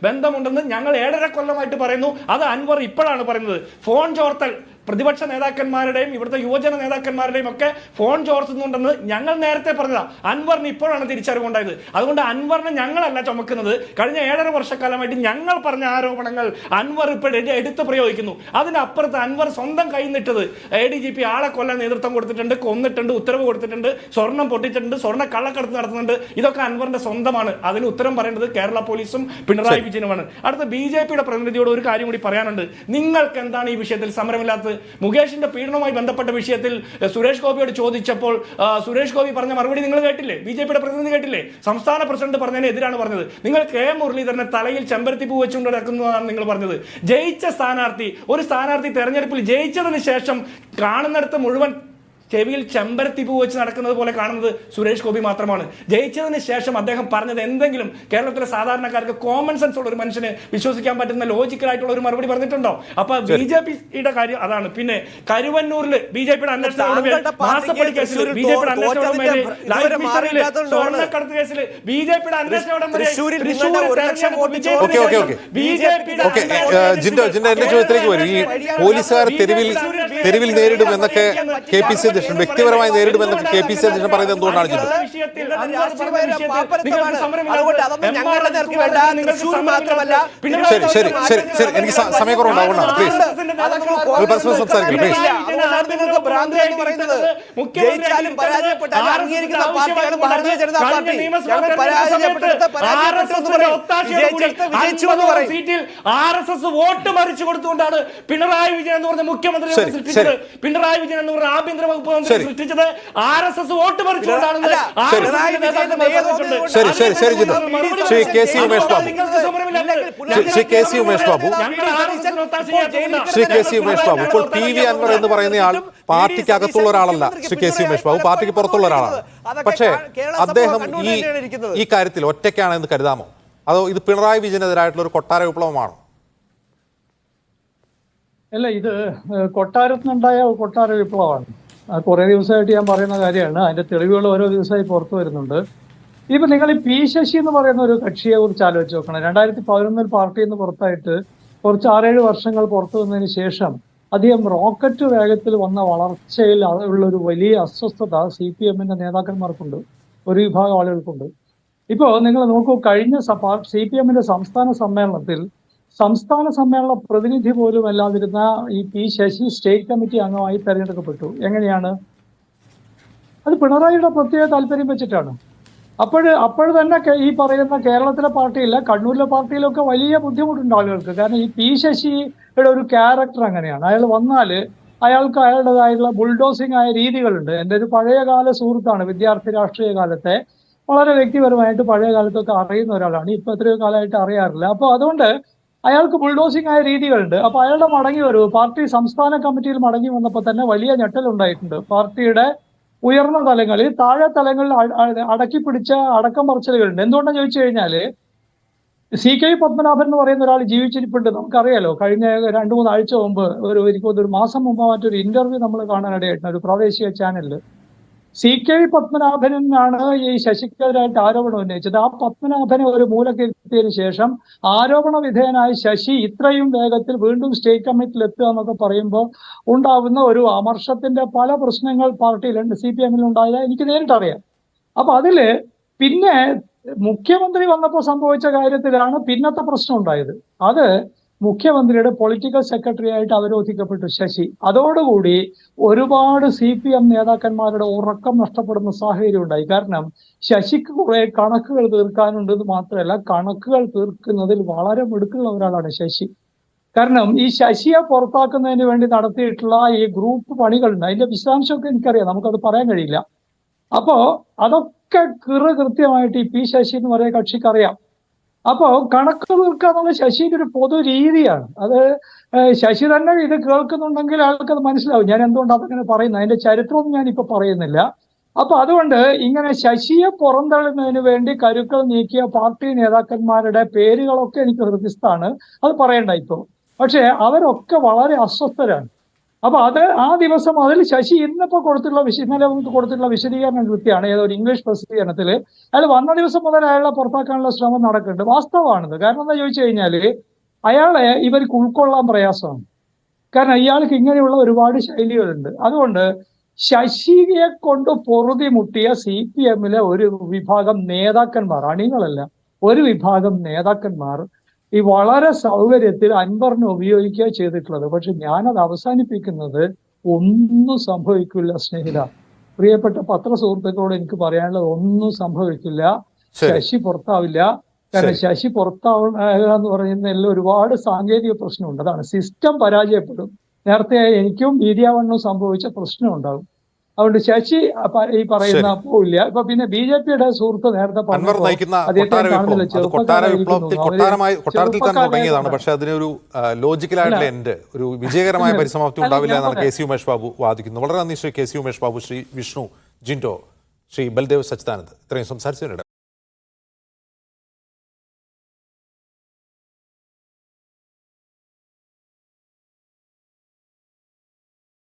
ബന്ധമുണ്ടെന്ന് ഞങ്ങൾ 7.5 കൊല്ലമായിട്ട് പറയുന്നു. അത് അൻവർ ഇപ്പോഴാണ് പറയുന്നത്. ഫോൺ ചോർത്തൽ പ്രതിപക്ഷ നേതാക്കന്മാരുടെയും ഇവിടുത്തെ യുവജന നേതാക്കന്മാരുടെയും ഒക്കെ ഫോൺ ചോർത്തുന്നുണ്ടെന്ന് ഞങ്ങൾ നേരത്തെ പറഞ്ഞതാ. അൻവറിന് ഇപ്പോഴാണ് തിരിച്ചറിവുണ്ടായത്. അതുകൊണ്ട് അൻവറിനെ ഞങ്ങളല്ല ചുമക്കുന്നത്. കഴിഞ്ഞ 7.5 വർഷക്കാലമായിട്ട് ഞങ്ങൾ പറഞ്ഞ ആരോപണങ്ങൾ അൻവർ ഇപ്പോഴും എടുത്ത് പ്രയോഗിക്കുന്നു. അതിനപ്പുറത്ത് അൻവർ സ്വന്തം കൈന്നിട്ടത് ADGP ആളെ കൊല്ലാൻ നേതൃത്വം കൊടുത്തിട്ടുണ്ട്, കൊന്നിട്ടുണ്ട്, ഉത്തരവ് കൊടുത്തിട്ടുണ്ട്, സ്വർണം പൊട്ടിച്ചിട്ടുണ്ട്, സ്വർണ്ണ കള്ളക്കടത്ത് നടത്തുന്നുണ്ട്. ഇതൊക്കെ അൻവറിന്റെ സ്വന്തമാണ്. അതിന് ഉത്തരം പറയേണ്ടത് കേരള പോലീസും പിണറായി വിജയനുമാണ്. അടുത്ത BJPയുടെ പ്രതിനിധിയോട് ഒരു കാര്യം കൂടി പറയാനുണ്ട്. നിങ്ങൾക്ക് എന്താണ് ഈ വിഷയത്തിൽ സമരമില്ലാത്തത്? മുകേഷിന്റെ പീഡനവുമായി ബന്ധപ്പെട്ട വിഷയത്തിൽ സുരേഷ് ഗോപിയോട് ചോദിച്ചപ്പോൾ സുരേഷ് ഗോപി പറഞ്ഞ മറുപടി നിങ്ങൾ കേട്ടില്ലേ? BJPയുടെ പ്രതിനിധി കേട്ടില്ലേ? സംസ്ഥാന പ്രസിഡന്റ് പറഞ്ഞതിന് എതിരാണ് പറഞ്ഞത്. നിങ്ങൾ K മുരളീധരനെ തലയിൽ ചെമ്പരത്തി പൂ വെച്ചുകൊണ്ട് നടക്കുന്നതാണ് നിങ്ങൾ പറഞ്ഞത്. ജയിച്ച സ്ഥാനാർത്ഥി, ഒരു സ്ഥാനാർത്ഥി തെരഞ്ഞെടുപ്പിൽ ജയിച്ചതിന് ശേഷം കാണുന്നിടത്ത് മുഴുവൻ ചെവിയിൽ ചെമ്പരത്തി പൂ വെച്ച് നടക്കുന്നത് പോലെ കാണുന്നത് സുരേഷ് ഗോപി മാത്രമാണ്. ജയിച്ചതിന് ശേഷം അദ്ദേഹം പറഞ്ഞത് എന്തെങ്കിലും കേരളത്തിലെ സാധാരണക്കാർക്ക് കോമൺ സെൻസ് ഉള്ള ഒരു മനുഷ്യന് വിശ്വസിക്കാൻ പറ്റുന്ന ലോജിക്കലായിട്ടുള്ള ഒരു മറുപടി പറഞ്ഞിട്ടുണ്ടോ? അപ്പൊ BJPയുടെ കാര്യം അതാണ്. പിന്നെ കരുവന്നൂരിൽ BJPയുടെ അന്വേഷണ മാസപ്പടി കേസിൽ, BJPയുടെ അന്വേഷണ സ്വർണ്ണക്കടത്ത് കേസിൽ BJPയുടെ അന്വേഷണ ജിൻഡോ എന്റെ ചോദ്യത്തിലേക്ക് വരും. ഈ പോലീസുകാർ തെരുവിൽ തെരുവിൽ നേരിടും എന്നൊക്കെ കെ പി സി അധ്യക്ഷൻ വ്യക്തിപരമായി നേരിടുമെന്നൊക്കെ കെ പി സി അധ്യക്ഷൻ പറയുന്നത് എന്തുകൊണ്ടാണ് ജിത്തു? ശരി ശരി ശരി ശരി എനിക്ക് സമയക്കുറവുണ്ടാവണം പ്ലീസ് പരസ്പരം സംസാരിക്കണം പ്ലീസ്. വോട്ട് മറിച്ചു കൊടുത്തുകൊണ്ടാണ് പിണറായി വിജയൻ എന്ന് പറഞ്ഞ മുഖ്യമന്ത്രി സൃഷ്ടിച്ചത്. പിണറായി വിജയൻ എന്ന് പറഞ്ഞ ആഭ്യന്തര വകുപ്പ് മന്ത്രി സൃഷ്ടിച്ചത് RSS വോട്ട് മറിച്ചുകൊണ്ടാണെന്ന് ശരി ശരി ശരി Jithu. Shri K C Umesh Babu, Shri K C Umesh Babu, Shri K C Umesh Babu, ഇപ്പോൾ പി വി അൻവർ എന്ന് പറയുന്നയാൾ പാർട്ടിക്കകത്തുള്ള ഒരാളല്ല. ശ്രീ കെ സി ഉമേഷ് ബാബു പാർട്ടിക്ക് പുറത്തുള്ള ഒരാളാണ്. പക്ഷേ അദ്ദേഹം ഈ കാര്യത്തിൽ ഒറ്റയ്ക്കാണെന്ന് കരുതാമോ? അതോ ഇത് പിണറായി വിജയനെതിരായിട്ടുള്ള ഒരു കൊട്ടാര വിപ്ലവമാണോ? അല്ല, ഇത് കൊട്ടാരത്തിനുണ്ടായ കൊട്ടാര വിപ്ലവമാണ്. കുറേ ദിവസമായിട്ട് ഞാൻ പറയുന്ന കാര്യമാണ്. അതിന്റെ തെളിവുകൾ ഓരോ ദിവസമായി പുറത്തു വരുന്നുണ്ട്. ഇപ്പൊ നിങ്ങൾ ഈ പി ശശി എന്ന് പറയുന്ന ഒരു കക്ഷിയെ കുറിച്ച് ആലോചിച്ച് നോക്കണം. 2011 പാർട്ടിയിൽ നിന്ന് പുറത്തായിട്ട് കുറച്ച് 6-7 വർഷങ്ങൾ പുറത്തു വന്നതിന് ശേഷം അദ്ദേഹം റോക്കറ്റ് വേഗത്തിൽ വന്ന വളർച്ചയിൽ ഉള്ള ഒരു വലിയ അസ്വസ്ഥത CPM-ന്റെ നേതാക്കന്മാർക്കുണ്ട്, ഒരു വിഭാഗം ആളുകൾക്കുണ്ട്. ഇപ്പോൾ നിങ്ങൾ നോക്കൂ, കഴിഞ്ഞ CPM-ന്റെ സംസ്ഥാന സമ്മേളന പ്രതിനിധി പോലും അല്ലാതിരുന്ന ഈ പി ശശി സ്റ്റേറ്റ് കമ്മിറ്റി അംഗമായി തെരഞ്ഞെടുക്കപ്പെട്ടു. എങ്ങനെയാണ്? അത് പിണറായിയുടെ പ്രത്യേക താല്പര്യം വെച്ചിട്ടാണ്. അപ്പോൾ തന്നെ ഈ പറയുന്ന കേരളത്തിലെ പാർട്ടിയില്ല, കണ്ണൂരിലെ പാർട്ടിയിലൊക്കെ വലിയ ബുദ്ധിമുട്ടുണ്ട് ആളുകൾക്ക്. കാരണം ഈ പി ശശിയുടെ ഒരു ക്യാരക്ടർ അങ്ങനെയാണ്. അയാൾ വന്നാൽ അയാൾക്ക് അയാളുടേതായിട്ടുള്ള ബുൾഡോസിംഗ് ആയ രീതികളുണ്ട്. എൻ്റെ ഒരു പഴയകാല സുഹൃത്താണ്, വിദ്യാർത്ഥി രാഷ്ട്രീയ കാലത്തെ വളരെ വ്യക്തിപരമായിട്ട് പഴയ കാലത്തൊക്കെ അറിയുന്ന ഒരാളാണ്. ഇപ്പൊ എത്രയോ കാലമായിട്ട് അറിയാറില്ല. അപ്പോൾ അതുകൊണ്ട് അയാൾക്ക് ബുൾഡോസിംഗ് ആയ രീതികളുണ്ട്. അപ്പൊ അയാളുടെ മടങ്ങി വരവ് പാർട്ടി സംസ്ഥാന കമ്മിറ്റിയിൽ മടങ്ങി വന്നപ്പോൾ തന്നെ വലിയ ഞെട്ടലുണ്ടായിട്ടുണ്ട്. പാർട്ടിയുടെ ഉയർന്ന തലങ്ങളിൽ, താഴെ തലങ്ങളിൽ അടക്കി പിടിച്ച അടക്കം പറച്ചിലുകളുണ്ട്. എന്തുകൊണ്ടാന്ന് ചോദിച്ചു കഴിഞ്ഞാല് CK പത്മനാഭൻ എന്ന് പറയുന്ന ഒരാൾ ജീവിച്ചിരിപ്പുണ്ട്, നമുക്കറിയാലോ. കഴിഞ്ഞ 2-3 ആഴ്ച മുമ്പ് ഒരു മാസം മുമ്പ് മറ്റൊരു ഇന്റർവ്യൂ നമ്മൾ കാണാനിടയായിട്ടുണ്ട് ഒരു പ്രാദേശിക ചാനലിൽ. CK പത്മനാഭനാണ് ഈ ശശിക്കെതിരായിട്ട് ആരോപണം ഉന്നയിച്ചത്. ആ പത്മനാഭനെ ഒരു മൂലക്കിരുത്തിയതിനു ശേഷം ആരോപണ വിധേയനായ ശശി ഇത്രയും വേഗത്തിൽ വീണ്ടും സ്റ്റേറ്റ് കമ്മിറ്റിയിൽ എത്തുക എന്നൊക്കെ പറയുമ്പോൾ ഉണ്ടാവുന്ന ഒരു അമർഷത്തിന്റെ പല പ്രശ്നങ്ങൾ പാർട്ടിയിലുണ്ട്, CPM-ൽ ഉണ്ടായത് എനിക്ക് നേരിട്ടറിയാം. അപ്പൊ അതില് പിന്നെ മുഖ്യമന്ത്രി വന്നപ്പോൾ സംഭവിച്ച കാര്യത്തിലാണ് പിന്നത്തെ പ്രശ്നം ഉണ്ടായത്. അത് മുഖ്യമന്ത്രിയുടെ പൊളിറ്റിക്കൽ സെക്രട്ടറി ആയിട്ട് അവരോധിക്കപ്പെട്ടു ശശി. അതോടുകൂടി ഒരുപാട് CPM നേതാക്കന്മാരുടെ ഉറക്കം നഷ്ടപ്പെടുന്ന സാഹചര്യം ഉണ്ടായി. കാരണം ശശിക്ക് കുറെ കണക്കുകൾ തീർക്കാനുണ്ടെന്ന് മാത്രമല്ല, കണക്കുകൾ തീർക്കുന്നതിൽ വളരെ മിടുക്കുള്ള ഒരാളാണ് ശശി. കാരണം ഈ ശശിയെ പുറത്താക്കുന്നതിന് വേണ്ടി നടത്തിയിട്ടുള്ള ഈ ഗ്രൂപ്പ് പണികളുണ്ട്, അതിന്റെ വിശദാംശമൊക്കെ എനിക്കറിയാം, നമുക്കത് പറയാൻ കഴിയില്ല. അപ്പോ അതൊക്കെ കൃത്യമായിട്ട് ഈ പി ശശി എന്ന് പറയുന്ന കക്ഷിക്ക് അറിയാം. അപ്പോ കണക്ക് തീർക്കുക എന്നുള്ള ശശിയുടെ ഒരു പൊതു രീതിയാണ്. അത് ശശി തന്നെ ഇത് കേൾക്കുന്നുണ്ടെങ്കിൽ ആൾക്കത് മനസ്സിലാവും ഞാൻ എന്തുകൊണ്ടാണ് അതങ്ങനെ പറയുന്നത്. അതിന്റെ ചരിത്രമൊന്നും ഞാനിപ്പോ പറയുന്നില്ല. അപ്പൊ അതുകൊണ്ട് ഇങ്ങനെ ശശിയെ പുറന്തള്ളുന്നതിന് വേണ്ടി കരുക്കൾ നീക്കിയ പാർട്ടി നേതാക്കന്മാരുടെ പേരുകളൊക്കെ എനിക്ക് ഹൃദയസ്ഥാണ്, അത് പറയണ്ട ഇപ്പോ. പക്ഷെ അവരൊക്കെ വളരെ അസ്വസ്ഥരാണ്. അപ്പൊ ആ ദിവസം അതിൽ ശശി ഇന്നിപ്പോ ഇന്നലെ കൊടുത്തിട്ടുള്ള വിശദീകരണം കൃത്യമാണ്. ഏതോ ഒരു ഇംഗ്ലീഷ് പ്രസിദ്ധീകരണത്തിൽ അയാൾ വന്ന ദിവസം മുതൽ അയാളെ പുറത്താക്കാനുള്ള ശ്രമം നടക്കുന്നുണ്ട്. വാസ്തവമാണിത്. കാരണം എന്താ ചോദിച്ചു കഴിഞ്ഞാല് അയാളെ ഇവർക്ക് ഉൾക്കൊള്ളാൻ പ്രയാസമാണ്. കാരണം ഇയാൾക്ക് ഇങ്ങനെയുള്ള ഒരുപാട് ശൈലികളുണ്ട്. അതുകൊണ്ട് ശശിയെ കൊണ്ട് പൊറുതി മുട്ടിയ CPM-ലെ ഒരു വിഭാഗം നേതാക്കന്മാർ, അണികളല്ല, ഒരു വിഭാഗം നേതാക്കന്മാർ ഈ വളരെ സൗകര്യത്തിൽ അൻവറിനെ ഉപയോഗിക്കുക ചെയ്തിട്ടുള്ളത്. പക്ഷെ ഞാനത് അവസാനിപ്പിക്കുന്നത് ഒന്നും സംഭവിക്കില്ല സ്നേഹിത. പ്രിയപ്പെട്ട പത്രസുഹൃത്തുക്കളോട് എനിക്ക് പറയാനുള്ളത് ഒന്നും സംഭവിക്കില്ല. ശശി പുറത്താവില്ല. കാരണം ശശി പുറത്താവുക എന്ന് പറയുന്നതിൽ ഒരുപാട് സാങ്കേതിക പ്രശ്നമുണ്ട്. അതാണ് സിസ്റ്റം പരാജയപ്പെടും. നേരത്തെ എനിക്കും മീഡിയ1 സംഭവിച്ച പ്രശ്നം ഉണ്ടാകും. അതുകൊണ്ട് ശശി ഈ പറയുന്ന പോയില്ല. ഇപ്പൊ പിന്നെ BJP-യുടെ സുഹൃത്ത് നേരത്തെ കൊട്ടാരത്തിൽ തന്നെ തുടങ്ങിയതാണ്. പക്ഷെ അതിനൊരു ലോജിക്കലായിട്ടുള്ള എൻഡ്, ഒരു വിജയകരമായ പരിസമാപ്തി ഉണ്ടാവില്ല എന്നാണ് കെ സി ഉമേഷ് ബാബു വാദിക്കുന്നത്. വളരെ നന്ദി ശ്രീ കെ സി ഉമേഷ് ബാബു, ശ്രീ വിഷ്ണു ജിൻഡോ, ശ്രീ ബൽദേവ് സച്ചിദാനന്ദ് ഇത്രയും സംസാരിച്ചതിനിടെ